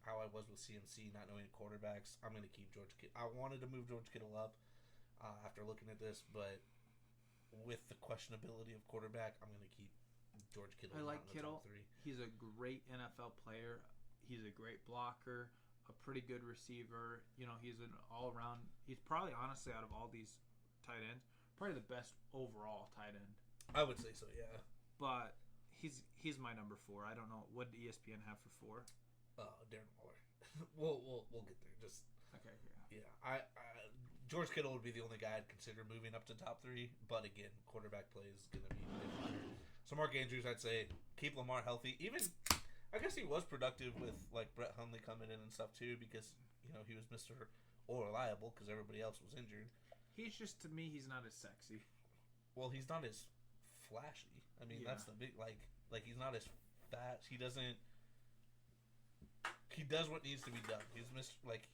how I was with CMC, not knowing quarterbacks. I'm going to keep George Kittle. I wanted to move George Kittle up after looking at this, but with the questionability of quarterback, I'm going to keep George Kittle. I like in the Kittle. top 3. He's a great NFL player. He's a great blocker, a pretty good receiver. He's an all-around. He's probably, honestly, out of all these tight ends, probably the best overall tight end. I would say so, yeah. But he's my number 4. I don't know, what did ESPN have for 4? Darren Waller. we'll get there. Just okay, yeah. I George Kittle would be the only guy I'd consider moving up to top 3. But again, quarterback play is going to be different. So Mark Andrews, I'd say keep Lamar healthy. Even I guess he was productive with like Brett Hundley coming in and stuff too, because he was Mr. Reliable because everybody else was injured. He's just, to me, he's not as sexy. Well, he's not as flashy. I mean, that's the big like he's not as fast. He doesn't. He does what needs to be done. He's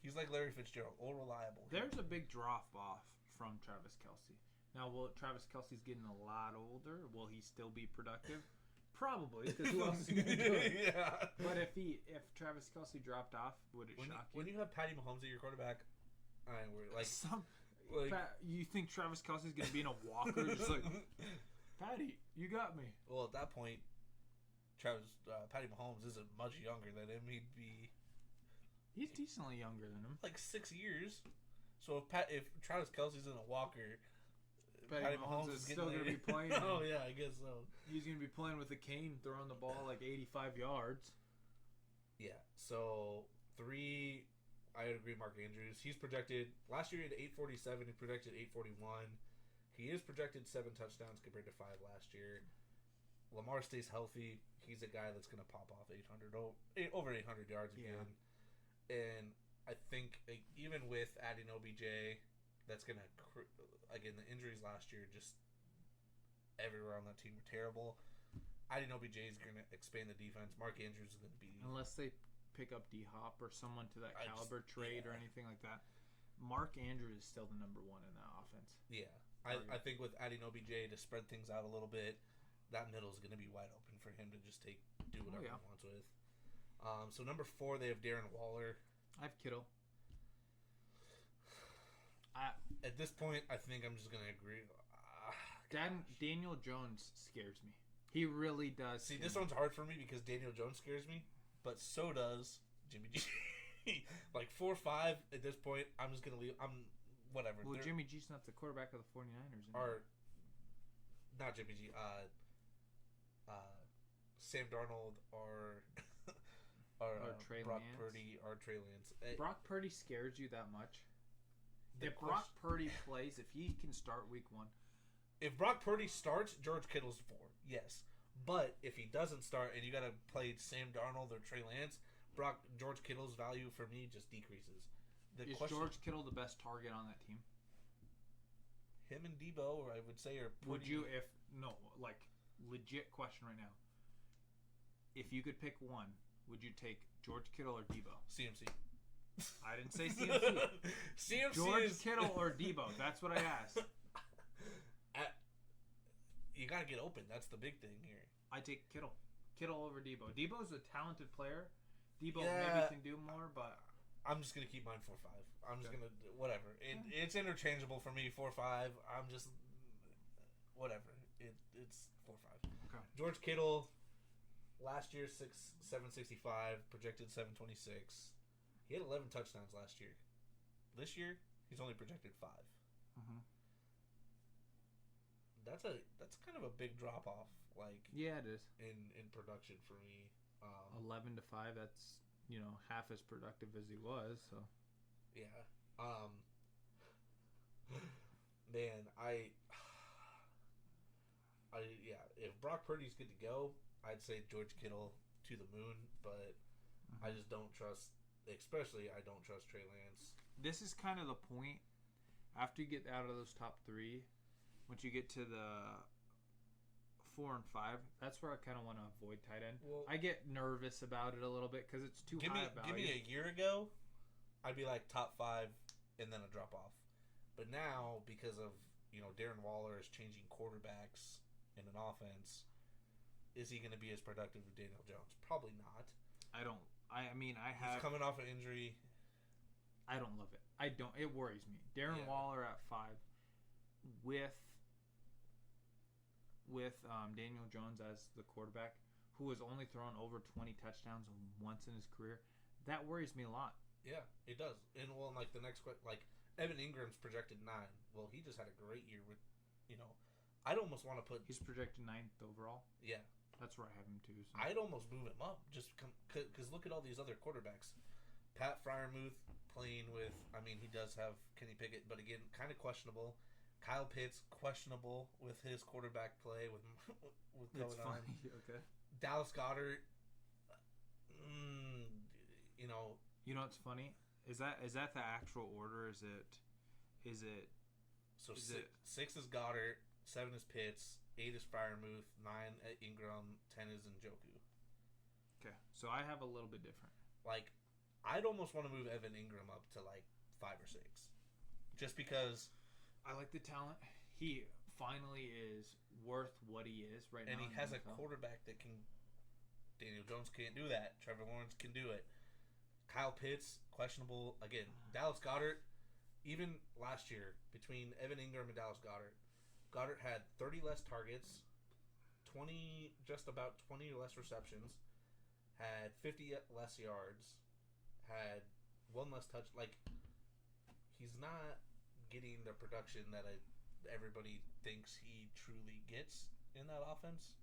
he's like Larry Fitzgerald, all reliable. There's a big drop off from Travis Kelce. Now, Travis Kelce's getting a lot older. Will he still be productive? Probably, because who else is going to do it? Yeah. But if Travis Kelce dropped off, would it shock you? When you have Patty Mahomes at your quarterback, I ain't worried. You think Travis Kelce's going to be in a walker, just like, Patty, you got me. Well, at that point, Patty Mahomes isn't much younger than him. He's decently younger than him. Like 6 years. So if Travis Kelce's in a walker, Patty Mahomes is still going to be playing. Oh, yeah, I guess so. He's going to be playing with a cane, throwing the ball like 85 yards. Yeah, so 3, I agree, Mark Andrews. He's projected, last year he had 847, he projected 841. He is projected 7 touchdowns compared to 5 last year. Lamar stays healthy. He's a guy that's going to pop off over 800 yards again. And I think even with adding OBJ, that's going to, again, the injuries last year just everywhere on that team were terrible. Adding OBJ is going to expand the defense. Mark Andrews is going to be... Unless they pick up D-Hop or someone to that caliber trade or anything like that. Mark Andrews is still the number 1 in that offense. Yeah. I think with adding OBJ to spread things out a little bit, that middle is going to be wide open for him to just do whatever he wants with. So number 4, they have Darren Waller. I have Kittle. At this point, I think I'm just going to agree. Daniel Jones scares me. He really does. See, this one's hard for me because Daniel Jones scares me, but so does Jimmy G. Like 4-5 at this point, I'm just going to leave. Whatever. Well, Jimmy G's not the quarterback of the 49ers. Not Jimmy G. Sam Darnold or Trey Brock Lance. Purdy or Trey Lance. Brock Purdy scares you that much? If Brock Purdy plays, if he can start week 1. If Brock Purdy starts, George Kittle's 4. Yes. But if he doesn't start and you got to play Sam Darnold or Trey Lance, George Kittle's value for me just decreases. Is George Kittle the best target on that team? Him and Debo, I would say, are pretty... Would you, legit question right now. If you could pick one, would you take George Kittle or Debo? CMC. I didn't say CMC. CMC George Kittle or Debo. That's what I asked. You got to get open. That's the big thing here. I take Kittle. Kittle over Debo. Debo's a talented player. Debo maybe can do more, but... I'm just going to keep mine 4-5. I'm just going to... Whatever. It's interchangeable for me, 4-5. I'm just... Whatever. It's 4-5. Okay. George Kittle, last year, 765, projected 726. He had 11 touchdowns last year. This year, he's only projected 5. Mm-hmm. That's kind of a big drop off. Yeah, it is. In production for me. 11 to 5. That's half as productive as he was. So. Yeah. Man, if Brock Purdy's good to go, I'd say George Kittle to the moon, but I just don't trust. Especially, I don't trust Trey Lance. This is kind of the point. After you get out of those top 3, once you get to the 4 and 5, that's where I kind of want to avoid tight end. Well, I get nervous about it a little bit because it's too high value. Give me a year ago, I'd be like top 5 and then a drop off. But now, because of Darren Waller is changing quarterbacks in an offense, is he going to be as productive as Daniel Jones? Probably not. I I mean, He's coming off an injury. I don't love it. I don't. It worries me. Darren Waller at 5 with Daniel Jones as the quarterback, who has only thrown over 20 touchdowns once in his career. That worries me a lot. Yeah, it does. And well, like the next, like Evan Ingram's projected 9. Well, he just had a great year with, I'd almost want to put. He's projected 9th overall. Yeah, that's where I have him too. So. I'd almost move him up just because look at all these other quarterbacks. Pat Freiermuth playing with. I mean, he does have Kenny Pickett, but again, kind of questionable. Kyle Pitts questionable with his quarterback play with going on. Okay. Dallas Goedert. You know what's funny? Is that the actual order? Is it? So 6 is Goddard, 7 is Pitts, 8 is Freiermuth, 9 at Ingram, 10 is Njoku. Okay, so I have a little bit different. Like, I'd almost want to move Evan Ingram up to like 5 or 6, just because I like the talent. He finally is worth what he is right now. And he has a quarterback that can. Daniel Jones can't do that. Trevor Lawrence can do it. Kyle Pitts, questionable. Again, Dallas Goedert, even last year, between Evan Ingram and Dallas Goedert, Goddard had 30 less targets, just about 20 less receptions, had 50 less yards, had 1 less touch. Like, he's not getting the production that everybody thinks he truly gets in that offense.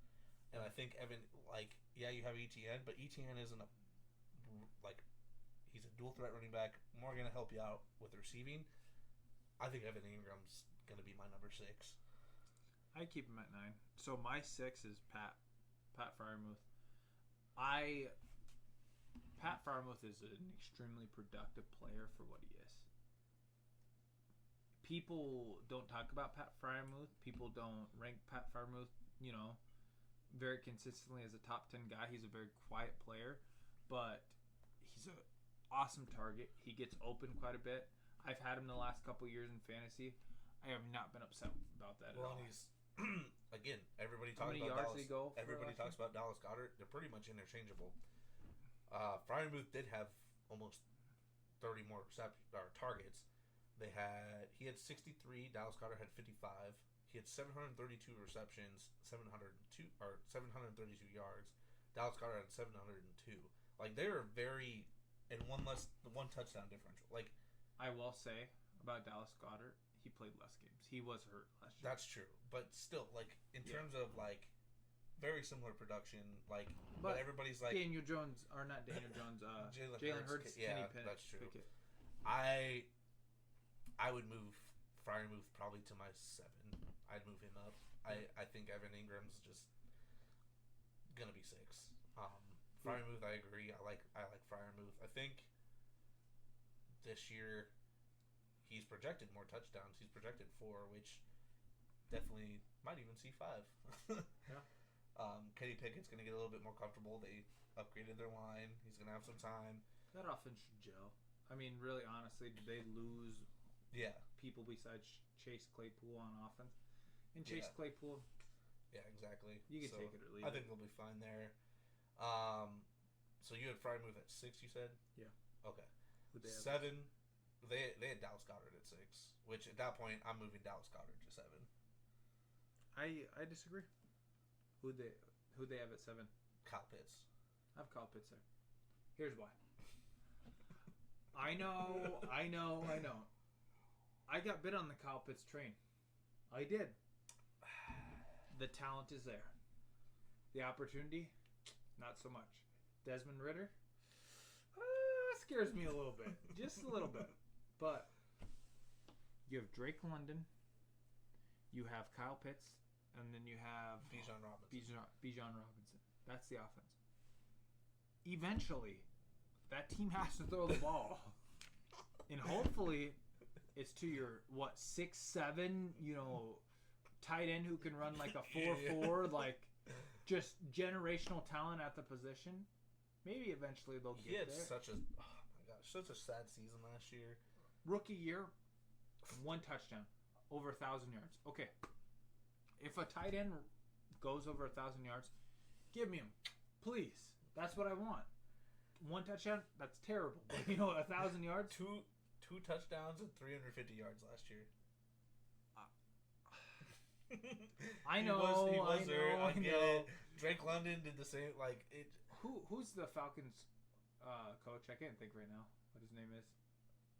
And I think Evan, you have ETN, but ETN isn't he's a dual threat running back, more going to help you out with receiving. I think Evan Ingram's going to be my number 6. I keep him at 9. So my 6 is Pat Freiermuth. Pat Freiermuth is an extremely productive player for what he is. People don't talk about Pat Freiermuth. People don't rank Pat Freiermuth, very consistently as a top 10 guy. He's a very quiet player, but he's an awesome target. He gets open quite a bit. I've had him the last couple years in fantasy. I have not been upset about that at all. Well, he's again. Everybody talks about Dallas. Everybody talks about Dallas Goedert. They're pretty much interchangeable. Freiermuth did have almost 30 more targets. He had 63. Dallas Goedert had 55. He had 732 receptions, 732 yards. Dallas Goedert had 702. Like, they are very, and one touchdown differential. Like, I will say about Dallas Goedert, he played less games. He was hurt last year. That's true, but still, like, in terms of very similar production. But everybody's like Daniel Jones, or not Daniel Jones. Jalen Hurts. Yeah, that's true. I would move Freiermuth probably to my 7. I'd move him up. I think Evan Ingram's just gonna be 6. Freiermuth, I agree. I like Freiermuth. I think this year he's projected more touchdowns. He's projected 4, which definitely might even see 5. Yeah. Kenny Pickett's gonna get a little bit more comfortable. They upgraded their line. He's gonna have some time. That offense should gel. I mean, really, honestly, did they lose? Yeah. People besides Chase Claypool on offense, and Chase Claypool. Yeah, exactly. You can take it or leave it. I think they'll be fine there. So you had Freiermuth at 6, you said? Yeah. Okay. 7. They had Dallas Goedert at 6, which at that point I'm moving Dallas Goedert to 7. I disagree. Who'd they have at 7? Kyle Pitts. I have Kyle Pitts there. Here's why. I know. I got bit on the Kyle Pitts train. I did. The talent is there. The opportunity, not so much. Desmond Ridder scares me a little bit. Just a little bit. But you have Drake London. You have Kyle Pitts. And then you have Bijan Robinson. That's the offense. Eventually, that team has to throw the ball. And hopefully, it's to your, 6'7", tight end who can run like a 4.4, like just generational talent at the position. Maybe eventually they'll get there. He had such a sad season last year. Rookie year, 1 touchdown, over 1,000 yards. Okay. If a tight end goes over 1,000 yards, give me him, please. That's what I want. one touchdown. That's terrible. But, 1,000 yards. Two touchdowns and 350 yards last year. I know. He was there. I get know. it. Drake London did the same. Like it. Who's the Falcons coach? I can't think right now. What his name is?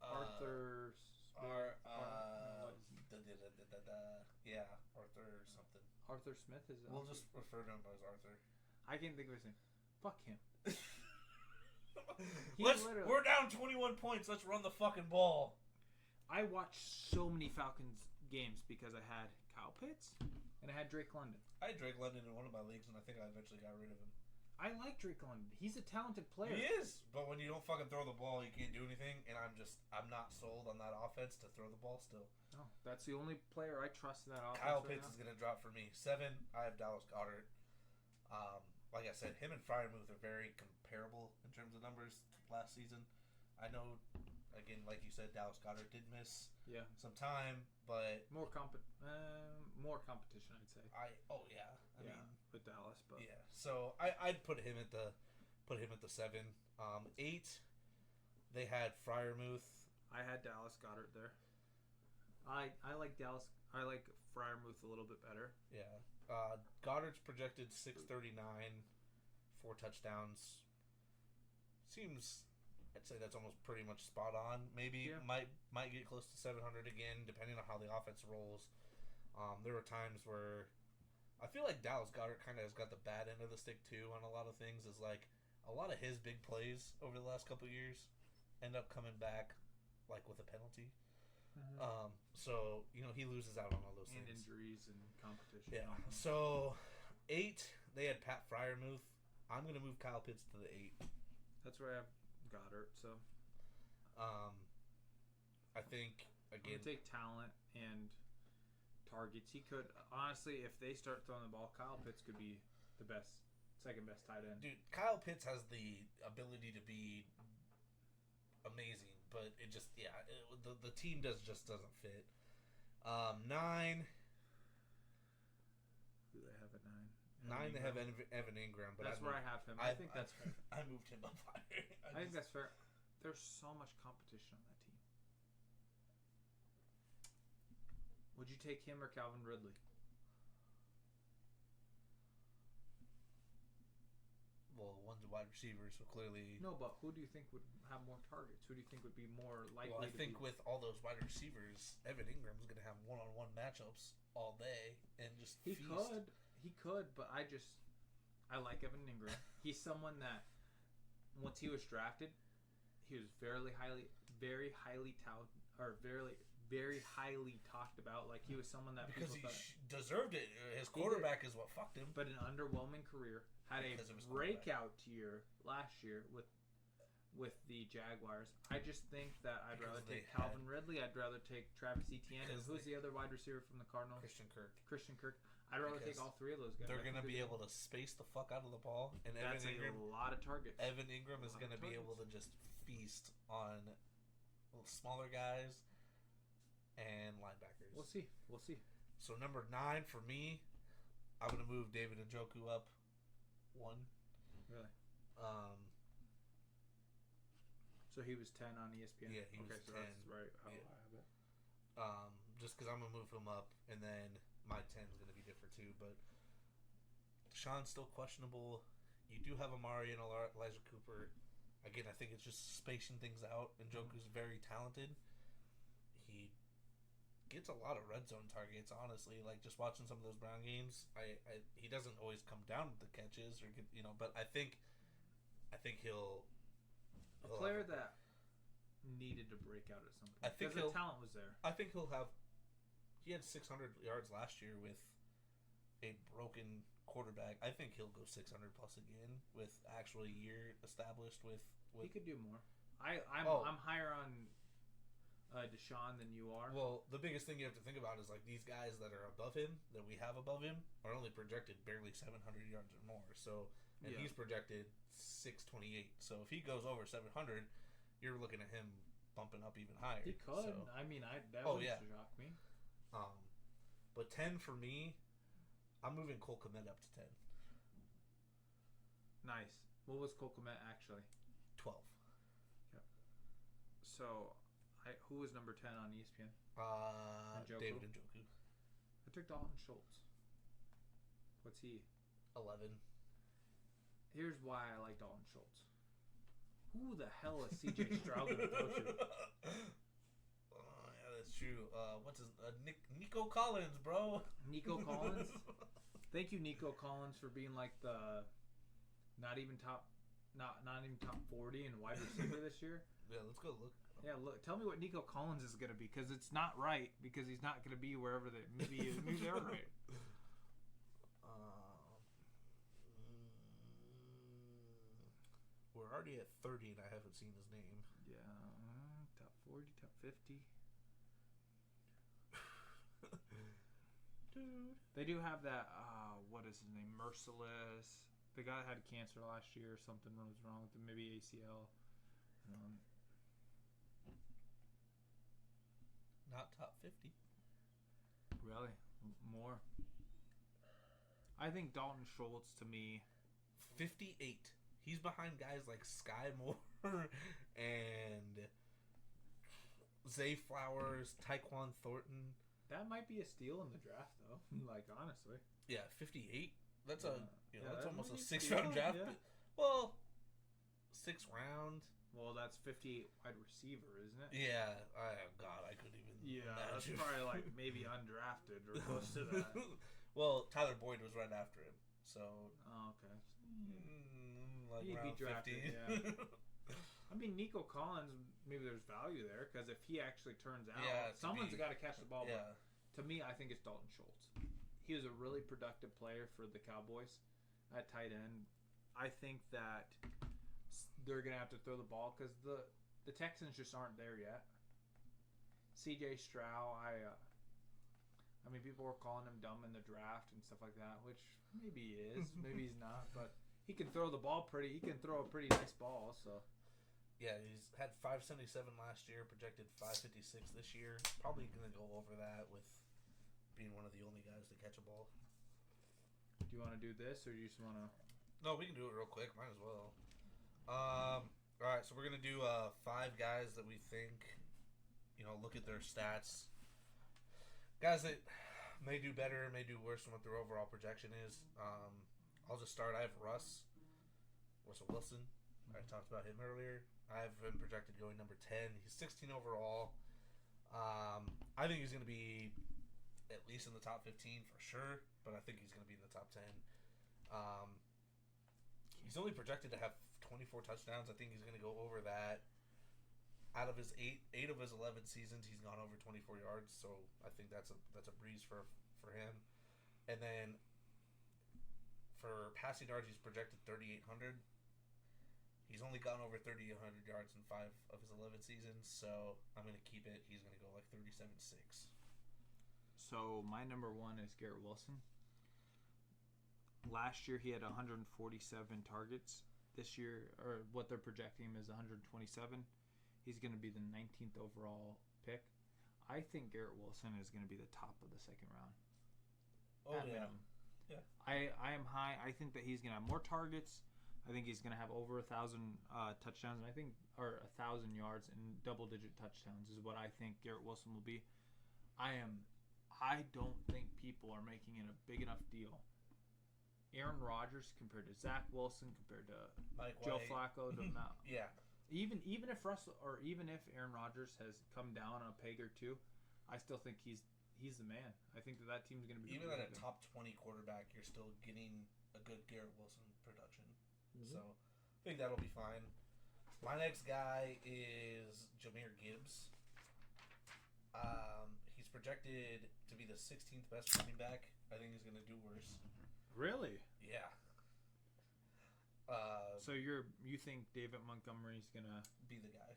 Arthur. Yeah, Arthur something. Arthur Smith is. We'll just refer to him as Arthur. I can't think of his name. Fuck him. We're down 21 points. Let's run the fucking ball. I watched so many Falcons games because I had Kyle Pitts and I had Drake London. I had Drake London in one of my leagues, and I think I eventually got rid of him. I like Drake London. He's a talented player. He is, but when you don't fucking throw the ball, you can't do anything. And I'm not sold on that offense to throw the ball still. No, that's the only player I trust in that offense. Kyle Pitts is gonna drop for me 7. I have Dallas Goedert. Like I said, him and Freiermuth are very comparable in terms of numbers last season. I know, again, like you said, Dallas Goedert did miss some time, but more competition, I'd say. I mean, with Dallas, but yeah. So I'd put him at the 7. 8, they had Freiermuth. I had Dallas Goedert there. I like Dallas. I like Freiermuth a little bit better. Yeah. Goddard's projected 639, 4 touchdowns. Seems, I'd say that's almost pretty much spot on. Maybe might get close to 700 again, depending on how the offense rolls. There were times where I feel like Dallas Goedert kind of has got the bad end of the stick too on a lot of things. Is like a lot of his big plays over the last couple of years end up coming back like with a penalty. Mm-hmm. So he loses out on all those and things. Injuries and competition. Yeah. So 8, they had Pat Freiermuth. I'm gonna move Kyle Pitts to the 8. That's where I have Goddard. So, I think again, take talent and targets. He could honestly, if they start throwing the ball, Kyle Pitts could be the second best tight end. Dude, Kyle Pitts has the ability to be amazing, but it just the team just doesn't fit. 9. Who do they have at 9? 9 they have Evan Ingram, but that's where I have him. I think that's fair. I moved him up higher. I think that's fair. There's so much competition on that team. Would you take him or Calvin Ridley? Well, one's a wide receiver, so clearly... No, but who do you think would have more targets? Who do you think would be more likely Well, I think with all those wide receivers, Evan Ingram's going to have one-on-one matchups all day and just feast. He could, but I like Evan Ingram. He's someone that, once he was drafted, he was very highly touted, or very highly talked about. Like, he was someone that because he deserved it. His quarterback is what fucked him. But an underwhelming career. Had a breakout year last year with the Jaguars. I just think that I'd rather take Calvin Ridley. I'd rather take Travis Etienne. And who's the other wide receiver from the Cardinals? Christian Kirk. I'd rather take all 3 of those guys. They're going to be able to space the fuck out of the ball. And that's a lot of targets. Evan Ingram is going to be able to just feast on smaller guys and linebackers. We'll see. So number 9 for me, I'm going to move David Njoku up 1. Really? So he was 10 on ESPN? Yeah, he was 10. That's right. I have it. Just because I'm going to move him up, and then my 10 is going to be different too. But Sean's still questionable. You do have Amari and Elijah Cooper. Again, I think it's just spacing things out. And Njoku's very talented. He gets a lot of red zone targets, honestly. Like, just watching some of those Brown games, he doesn't always come down with the catches, or but I think he'll a player that needed to break out at some point. I think the talent was there. I think he'll have. He had 600 yards last year with a broken quarterback. I think he'll go 600 plus again with actually a year established with. He could do more. I'm higher on Deshaun than you are. Well, the biggest thing you have to think about is like these guys that are above him, that we have above him, are only projected barely 700 yards or more. So, and he's projected 628. So if he goes over 700, you're looking at him bumping up even higher. He could. So, I mean, that wouldn't shock me. But 10 for me, I'm moving Cole Kmet up to 10. Nice. What was Cole Kmet actually? 12. Yep. So, who was number 10 on ESPN? David Njoku. I took Dalton Schultz. What's he? 11. Here's why I like Dalton Schultz. Who the hell is CJ Stroud going to throw to? Yeah, that's true. What's his Nico Collins, bro? Nico Collins? Thank you, Nico Collins, for being like the not even top 40 in wide receiver this year. Yeah, let's go look. Yeah, look. Tell me what Nico Collins is going to be, because it's not right, because he's not going to be wherever they maybe they're right. We're already at 30, and I haven't seen his name. Yeah, top 40, top 50. Dude. They do have that, what is his name? Merciless. The guy had cancer last year or something was wrong with him. Maybe ACL. Not top 50. Really? More? I think Dalton Schultz, to me... 58. He's behind guys like Sky Moore and Zay Flowers, Tyquan Thornton. That might be a steal in the draft, though. Like, honestly. Yeah, 58. That's that's almost a steal, 6th round draft. Yeah. Well, 6th round. Well, that's 58 wide receiver, isn't it? Yeah. God, I couldn't even. Yeah, imagine. that's probably like maybe undrafted or close to that. Well, Tyler Boyd was right after him, so. Oh, okay. Like He'd round be drafted, 15. yeah. I mean, Nico Collins, maybe there's value there, because if he actually turns out, someone's got to catch the ball. Yeah. But to me, I think it's Dalton Schultz. He was a really productive player for the Cowboys at tight end. I think that they're going to have to throw the ball because the Texans just aren't there yet. CJ Stroud, I mean, people were calling him dumb in the draft and stuff like that, which maybe he is, maybe he's not, but he can throw the ball he can throw a pretty nice ball, so. Yeah, he's had 577 last year, projected 556 this year. Probably going to go over that with being one of the only guys to catch a ball. Do you want to do this, or do you just want to? No, we can do it real quick. Might as well. All right, so we're going to do 5 guys that we think, look at their stats. Guys that may do better, may do worse than what their overall projection is. I'll just start. I have Russell Wilson. I talked about him earlier. I have him projected going number 10. He's 16 overall. I think he's going to be at least in the top 15 for sure, but I think he's going to be in the top 10. He's only projected to have 24 touchdowns. I think he's going to go over that. Out of his 8 of his 11 seasons, he's gone over 24 yards, so I think that's a breeze for him. And then for passing yards, he's projected 3,800. He's only gone over 3,800 yards in 5 of his 11 seasons, so I'm going to keep it. He's going to go like 37.6. So my number 1 is Garrett Wilson. Last year he had 147 targets. This year, or what they're projecting him is 127. He's going to be the 19th overall pick. I think Garrett Wilson is going to be the top of the 2nd round. Oh, yeah. Minimum. Yeah. I am high. I think that he's going to have more targets. I think he's going to have over 1,000 touchdowns, and I think, or 1,000 yards and double-digit touchdowns is what I think Garrett Wilson will be. I don't think people are making it a big enough deal. Aaron Rodgers compared to Zach Wilson compared to Joe Flacco to Mount. Yeah. Even if Aaron Rodgers has come down a peg or two, I still think he's the man. I think that team's going to be even at a top 20 quarterback, you're still getting a good Garrett Wilson production. Mm-hmm. So I think that'll be fine. My next guy is Jahmyr Gibbs. He's projected to be the 16th best running back. I think he's going to do worse. Really? Yeah. So you think David Montgomery's gonna be the guy,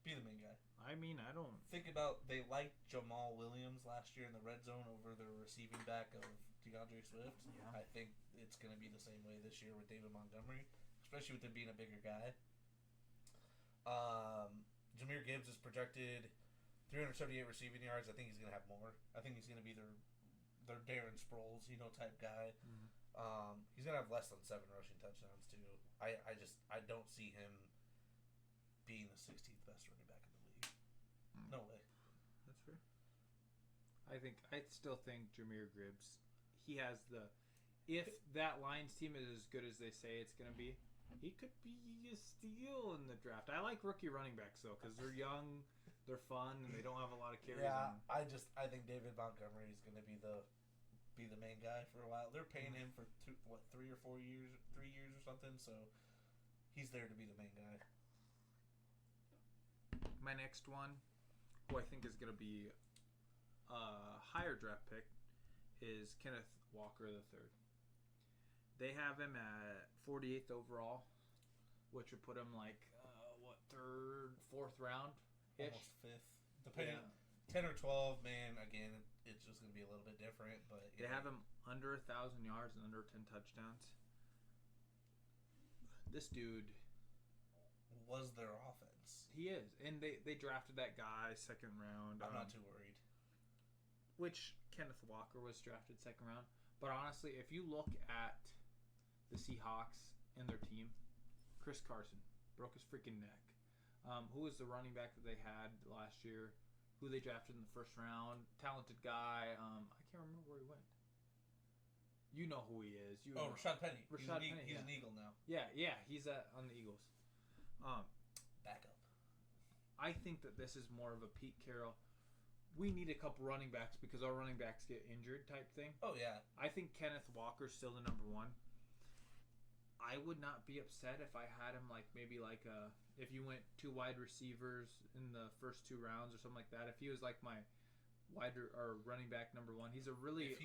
be the main guy? I mean, I don't think about they liked Jamal Williams last year in the red zone over the receiving back of DeAndre Swift. Yeah. I think it's gonna be the same way this year with David Montgomery, especially with him being a bigger guy. Jahmyr Gibbs is projected 378 receiving yards. I think he's gonna have more. I think he's gonna be their Darren Sproles, type guy. Mm-hmm. He's gonna have less than 7 rushing touchdowns too. I don't see him being the 16th best running back in the league. No way. That's fair. I still think Jahmyr Gibbs, he has the. If that Lions team is as good as they say it's going to be, he could be a steal in the draft. I like rookie running backs though because they're young, they're fun, and they don't have a lot of carries. Yeah, I think David Montgomery is going to be the main guy for a while. They're paying him for 3 or 4 years, 3 years or something. So he's there to be the main guy. My next one, who I think is going to be a higher draft pick, is Kenneth Walker III. They have him at 48th overall, which would put him like third, fourth round ish, almost fifth, depending. 10 or 12, man. Again, it's just going to be a little bit different, but they have him under 1,000 yards and under 10 touchdowns. This dude was their offense. He is, and they drafted that guy second round. I'm not too worried. Which Kenneth Walker was drafted second round, but honestly, if you look at the Seahawks and their team, Chris Carson broke his freaking neck. Who was the running back that they had last year? Who they drafted in the first round? Talented guy. I can't remember where he went. You know who he is. Rashad Penny. He's an yeah. Eagle now. Yeah, he's on the Eagles. Backup. I think that this is more of a Pete Carroll. We need a couple running backs because our running backs get injured type thing. Oh, yeah. I think Kenneth Walker's still the number one. I would not be upset if I had him if you went 2 wide receivers in the first 2 rounds or something like that. If he was like my running back number one, he's a really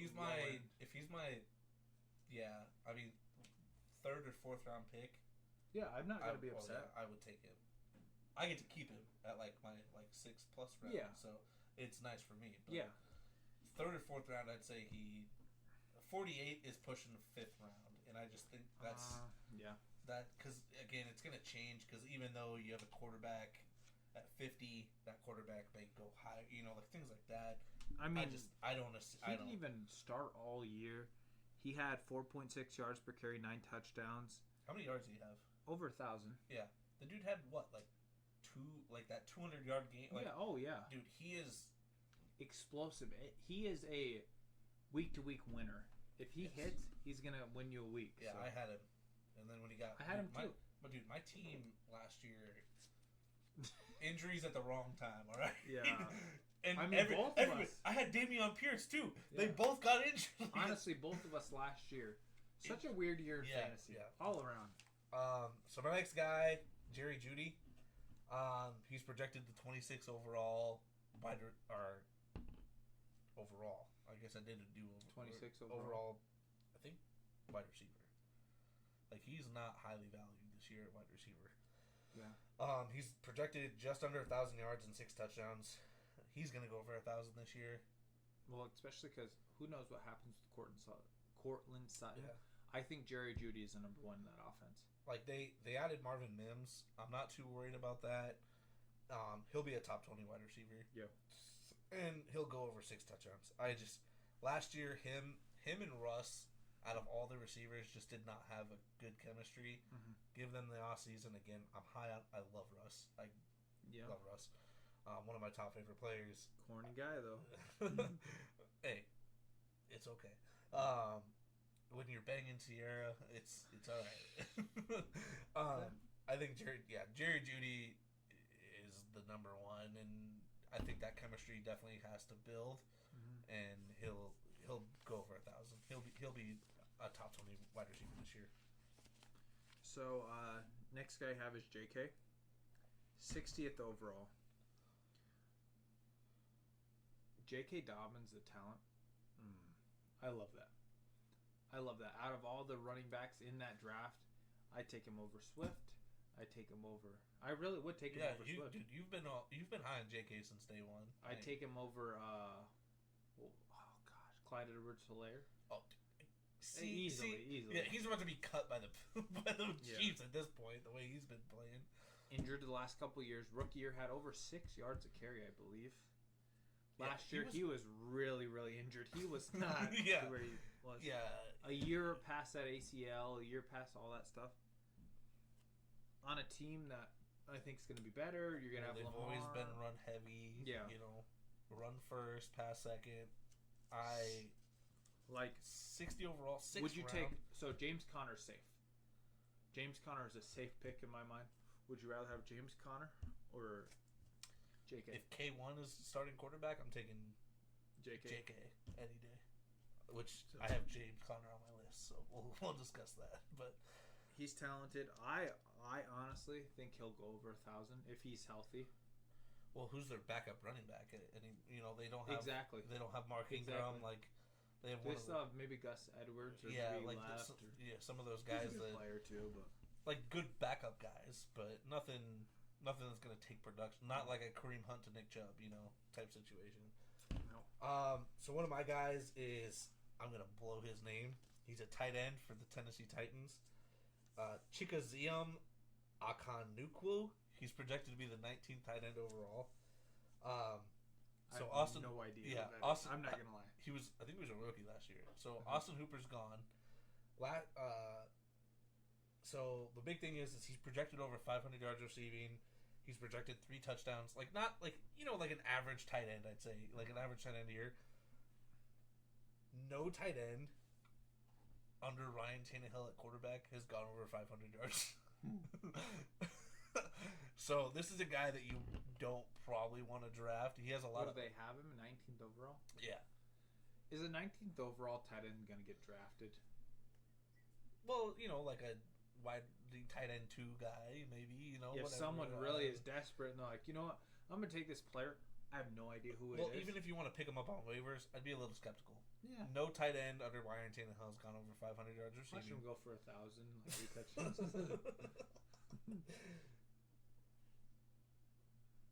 third or fourth round pick. Yeah, I'm not gonna be upset. I would take him. I get to keep him at my 6+ round. Yeah. So it's nice for me. But yeah. Third or fourth round, I'd say 48 is pushing the 5th round. And I just think that's that because again it's gonna change because even though you have a quarterback at 50, that quarterback may go higher, like things like that. I mean, I don't even start all year. He had 4.6 yards per carry, 9 touchdowns. How many yards did he have? Over 1,000. Yeah, the dude had that 200-yard game. Dude, he is explosive. He is a week-to-week winner. If he hits, he's gonna win you a week. Yeah, so. I had him, and then when he got, I had him too. But dude, my team last year, injuries at the wrong time. All right. Yeah. And both of us. I had Dameon Pierce too. Yeah. They both got injured. Honestly, both of us last year. Such a weird year in fantasy. Yeah. All around. So my next guy, Jerry Jeudy. He's projected to 26 overall. Overall. I guess I did a do 26 overall. I think wide receiver. Like he's not highly valued this year at wide receiver. Yeah. He's projected just under 1,000 yards and 6 touchdowns. He's gonna go over 1,000 this year. Well, especially because who knows what happens with Cortland Sutton. Yeah. I think Jerry Jeudy is the number one in that offense. Like they added Marvin Mims. I'm not too worried about that. He'll be a top 20 wide receiver. Yeah. And he'll go over 6 touchdowns. Last year, him and Russ, out of all the receivers, just did not have a good chemistry. Mm-hmm. Give them the offseason again. I'm high on. I love Russ. I love Russ. One of my top favorite players. Corny guy though. Hey, it's okay. When you're banging Sierra, it's all right. I think Jerry Jeudy is the number one, and I think that chemistry definitely has to build, and he'll go over 1,000. He'll be a top 20 wide receiver this year. So next guy I have is J.K. 60th overall. J.K. Dobbins, the talent. I love that. Out of all the running backs in that draft, I take him over Swift. I really would take him over Swift. Dude, you've been high on J.K. since day one. I'd take him over. Clyde Edwards-Helaire. Oh, easily. Yeah, he's about to be cut by the Chiefs at this point. The way he's been playing. Injured the last couple of years. Rookie year had over 6 yards a carry, I believe. Last year he was really, really injured. He was not where he was. Yeah. A year past that ACL, a year past all that stuff. On a team that I think it's going to be better. You're going to have they've Lamar. always been run heavy. Yeah. Run first, pass second. I like 60 overall. Would you take James Conner's safe? James Conner is a safe pick in my mind. Would you rather have James Conner or JK? If K1 is starting quarterback, I'm taking JK any day. Which I have James Conner on my list, so we'll discuss that. But he's talented. I honestly think he'll go over 1,000 if he's healthy. Well, who's their backup running back? And they don't have They don't have Mark Ingram. Like they have maybe Gus Edwards or maybe left. Some of those guys he's a good player too, but like good backup guys, but nothing that's gonna take production. Not like a Kareem Hunt to Nick Chubb, type situation. No. So one of my guys is, I'm gonna blow his name. He's a tight end for the Tennessee Titans. Chikaziam Akanukwu. He's projected to be the 19th tight end overall. So I have no idea. Yeah, Austin. I'm not gonna lie. I think he was a rookie last year. So Austin Hooper's gone. So the big thing is he's projected over 500 yards receiving. He's projected 3 touchdowns. Like not like like an average tight end. I'd say like an average tight end year. No tight end under Ryan Tannehill at quarterback has gone over 500 yards. So this is a guy that you don't probably want to draft. He has a lot of. They have him 19th overall. Yeah. Is a 19th overall tight end going to get drafted? Well, like a the tight end 2 guy, maybe. If someone really is desperate and they're like, you know what, I'm going to take this player. I have no idea who it is. Well, even if you want to pick him up on waivers, I'd be a little skeptical. Yeah. No tight end under Ryan Tannehill has gone over 500 yards receiving. Watch him go for 1,000 touchdowns.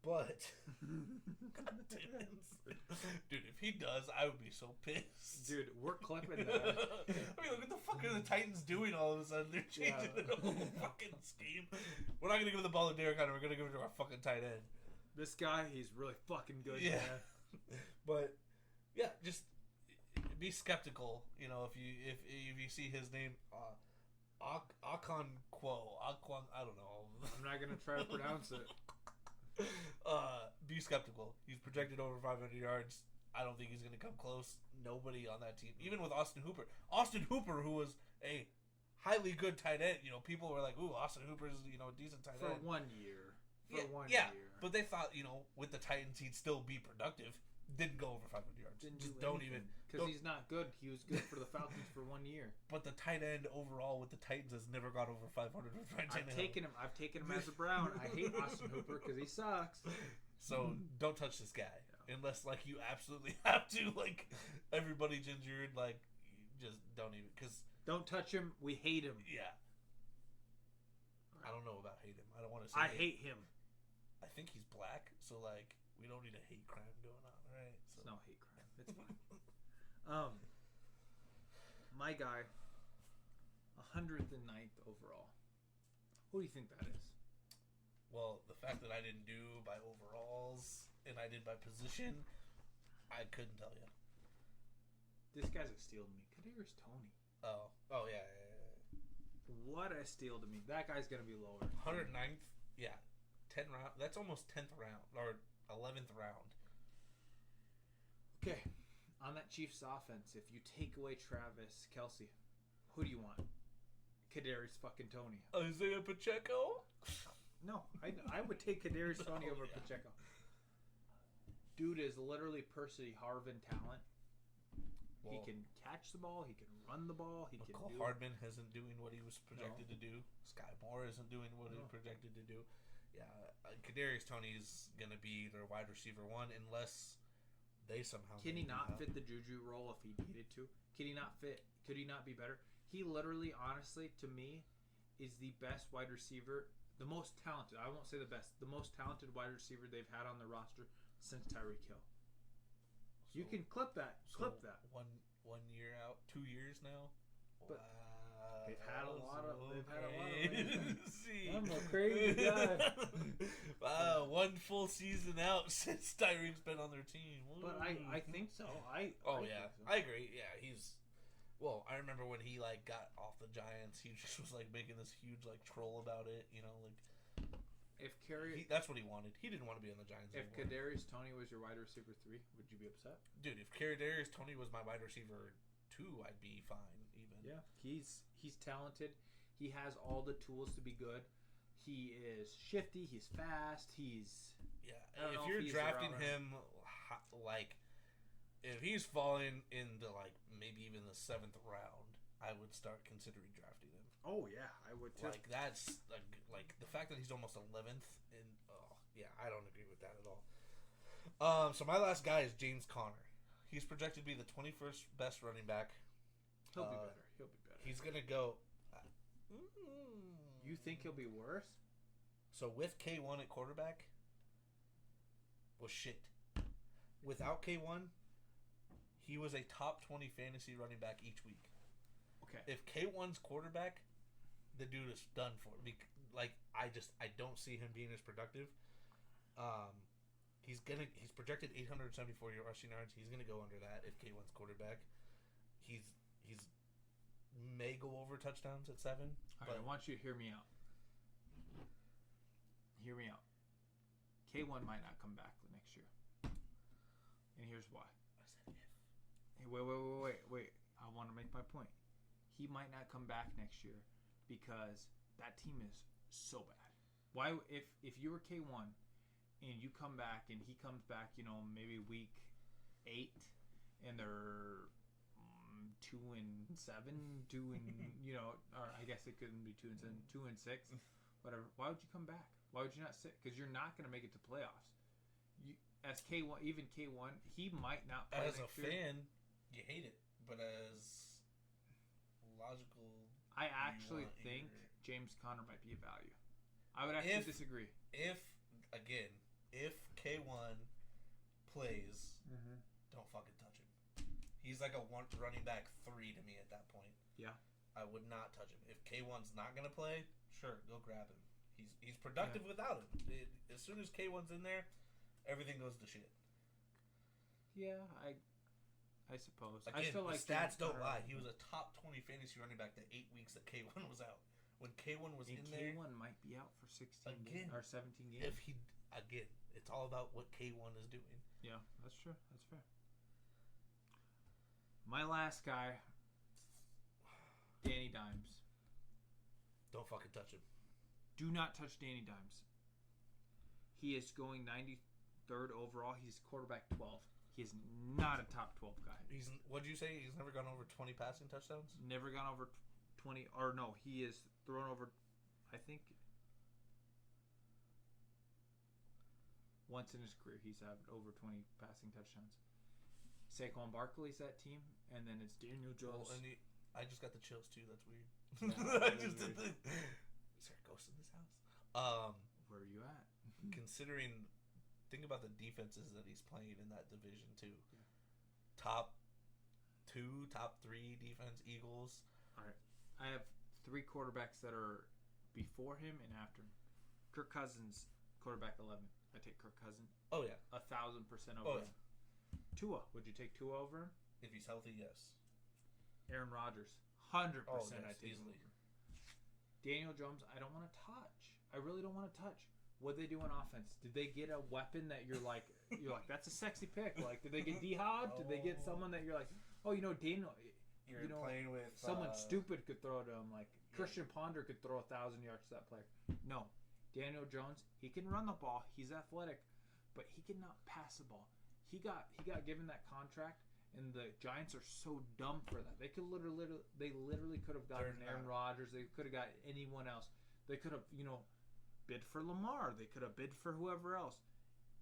But God damn it. Dude, if he does, I would be so pissed. Dude, we're clipping that. I mean, what the fuck are the Titans doing all of a sudden? They're changing the whole fucking scheme. We're not gonna give the ball to Derek Hunter. We're gonna give it to our fucking tight end. This guy, he's really fucking good. Yeah. But yeah, just be skeptical. If you see his name, Akon Quo, I don't know. I'm not gonna try to pronounce it. Be skeptical. He's projected over 500 yards. I don't think he's going to come close. Nobody on that team, even with Austin Hooper, who was a highly good tight end. People were like, "Ooh, Austin Hooper's a decent tight end." For 1 year. Yeah. But they thought with the Titans he'd still be productive. Didn't go over 500 yards. Because he's not good. He was good for the Falcons for 1 year. But the tight end overall with the Titans has never got over 500 with Ryan Tannehill. I've taken him as a Brown. I hate Austin Hooper because he sucks. So don't touch this guy unless you absolutely have to. Everybody's injured. Just don't even don't touch him. We hate him. Yeah. I don't know about hate him. I don't want to say. I hate him. I think he's black, so we don't need a hate crime going on, right? So. It's no hate crime. It's fine. My guy, 109th overall. Who do you think that is? Well, the fact that I didn't do by overalls and I did by position, I couldn't tell you. This guy's a steal to me. Kadarius Toney. Oh yeah. What a steal to me. That guy's gonna be lower. 109th, yeah. 10 round. That's almost 10th round or 11th round. Okay, on that Chiefs offense, if you take away Travis Kelce, who do you want? Kadarius fucking Toney. Isaiah Pacheco? No, I would take Kadarius Toney over Pacheco. Dude is literally Percy Harvin talent. He can catch the ball. He can run the ball. McCall Hardman isn't doing what he was projected to do. Sky Moore isn't doing what he was projected to do. Yeah, Kadarius Toney is going to be their wide receiver 1 unless they somehow... Can he not fit the Juju role if he needed to? Can he not fit? Could he not be better? He literally, honestly, to me, is the best wide receiver, the most talented. I won't say the best. The most talented wide receiver they've had on the roster since Tyreek Hill. So, you can clip that. Clip that. One year out, 2 years now. But wow, they've had a lot of. I'm a crazy guy. Wow, 1 full season out since Tyreek's been on their team. Ooh. But I think so. I agree. Yeah, he's. Well, I remember when he got off the Giants, he just was making this huge troll about it, That's what he wanted. He didn't want to be on the Giants If anymore. Kadarius Toney was your wide receiver 3, would you be upset? Dude, if Kadarius Toney was my wide receiver 2, I'd be fine. Even he's talented. He has all the tools to be good. He is shifty. He's fast. If you're drafting him, like, if he's falling into like maybe even the 7th round, I would start considering drafting him. Oh yeah, I would too. Like that's like the fact that he's almost 11th, and I don't agree with that at all. So my last guy is James Conner. He's projected to be the 21st best running back. He'll be better. He's gonna go. You think he'll be worse? So with K1 at quarterback, was shit. Without K1, he was a top 20 fantasy running back each week. Okay. If K1's quarterback, the dude is done for. Like I don't see him being as productive. He's projected 874 rushing yards. He's gonna go under that if K1's quarterback. He's may go over touchdowns at 7. All right, I want you to hear me out. Hear me out. K1 might not come back next year, and here's why. I said if. Hey, wait. I want to make my point. He might not come back next year because that team is so bad. Why, if you were K1 and you come back and he comes back, maybe week 8, and they're 2-7, or I guess it couldn't be 2-7, 2-6, whatever. Why would you come back? Why would you not sit? Because you're not going to make it to playoffs. As K1, even K1, he might not play as next a fan, you hate it, but as logical, I actually think James Conner might be a value. I would actually disagree. If K1 plays, don't fucking touch him. He's like a running back 3 to me at that point. Yeah. I would not touch him. If K1's not going to play, sure, go grab him. He's productive without him. As soon as K1's in there, everything goes to shit. Yeah, I suppose. Again, I feel like stats don't lie. He was a top 20 fantasy running back the 8 weeks that K1 was out. When K1 was in there, K1 might be out for 16 games or 17 games. It's all about what K1 is doing. Yeah, that's true. That's fair. My last guy, Danny Dimes. Don't fucking touch him. Do not touch Danny Dimes. He is going 93rd overall. He's quarterback 12. He is not a top 12 guy. What'd you say? He's never gone over 20 passing touchdowns? Never gone over 20. Or no, he is thrown over, I think, once in his career he's had over 20 passing touchdowns. Saquon Barkley's that team, and then it's Daniel Jones. I just got the chills too. That's weird. Yeah, I just did the. Is there a ghost in this house? Where are you at? Considering, think about the defenses that he's playing in that division too. Yeah. Top 2, top 3 defense, Eagles. All right, I have 3 quarterbacks that are before him and after him. Kirk Cousins, quarterback 11. I take Kirk Cousins. Oh yeah, 1,000% over him. Yeah. Tua, would you take Tua over him? If he's healthy, yes. Aaron Rodgers, 100%. Yes, I take easily. him over. Daniel Jones, I don't want to touch. I really don't want to touch. What did they do on offense? Did they get a weapon that you're like that's a sexy pick? Like, did they get D-Hod? Did they get someone that you're like, Daniel, You're playing with someone stupid could throw to him. Like Christian Ponder could throw 1,000 yards to that player. No, Daniel Jones, he can run the ball. He's athletic, but he cannot pass the ball. He got given that contract, and the Giants are so dumb for that. They could literally could have gotten Aaron Rodgers. They could have got anyone else. They could have bid for Lamar. They could have bid for whoever else.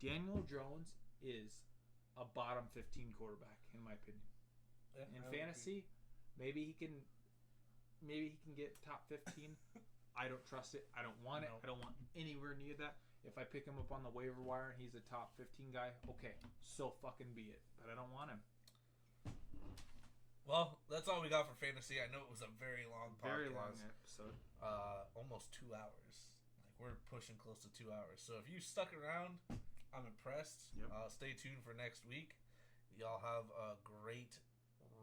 Daniel Jones is a bottom 15 quarterback in my opinion. Yeah, in fantasy, maybe he can get top 15. I don't trust it. I don't want it. I don't want anywhere near that. If I pick him up on the waiver wire and he's a top 15 guy, okay, so fucking be it. But I don't want him. Well, that's all we got for fantasy. I know it was a very long podcast. Very long episode. Almost 2 hours. Like, we're pushing close to 2 hours. So if you stuck around, I'm impressed. Yep. Stay tuned for next week. Y'all have a great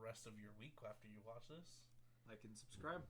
rest of your week after you watch this. Like and subscribe.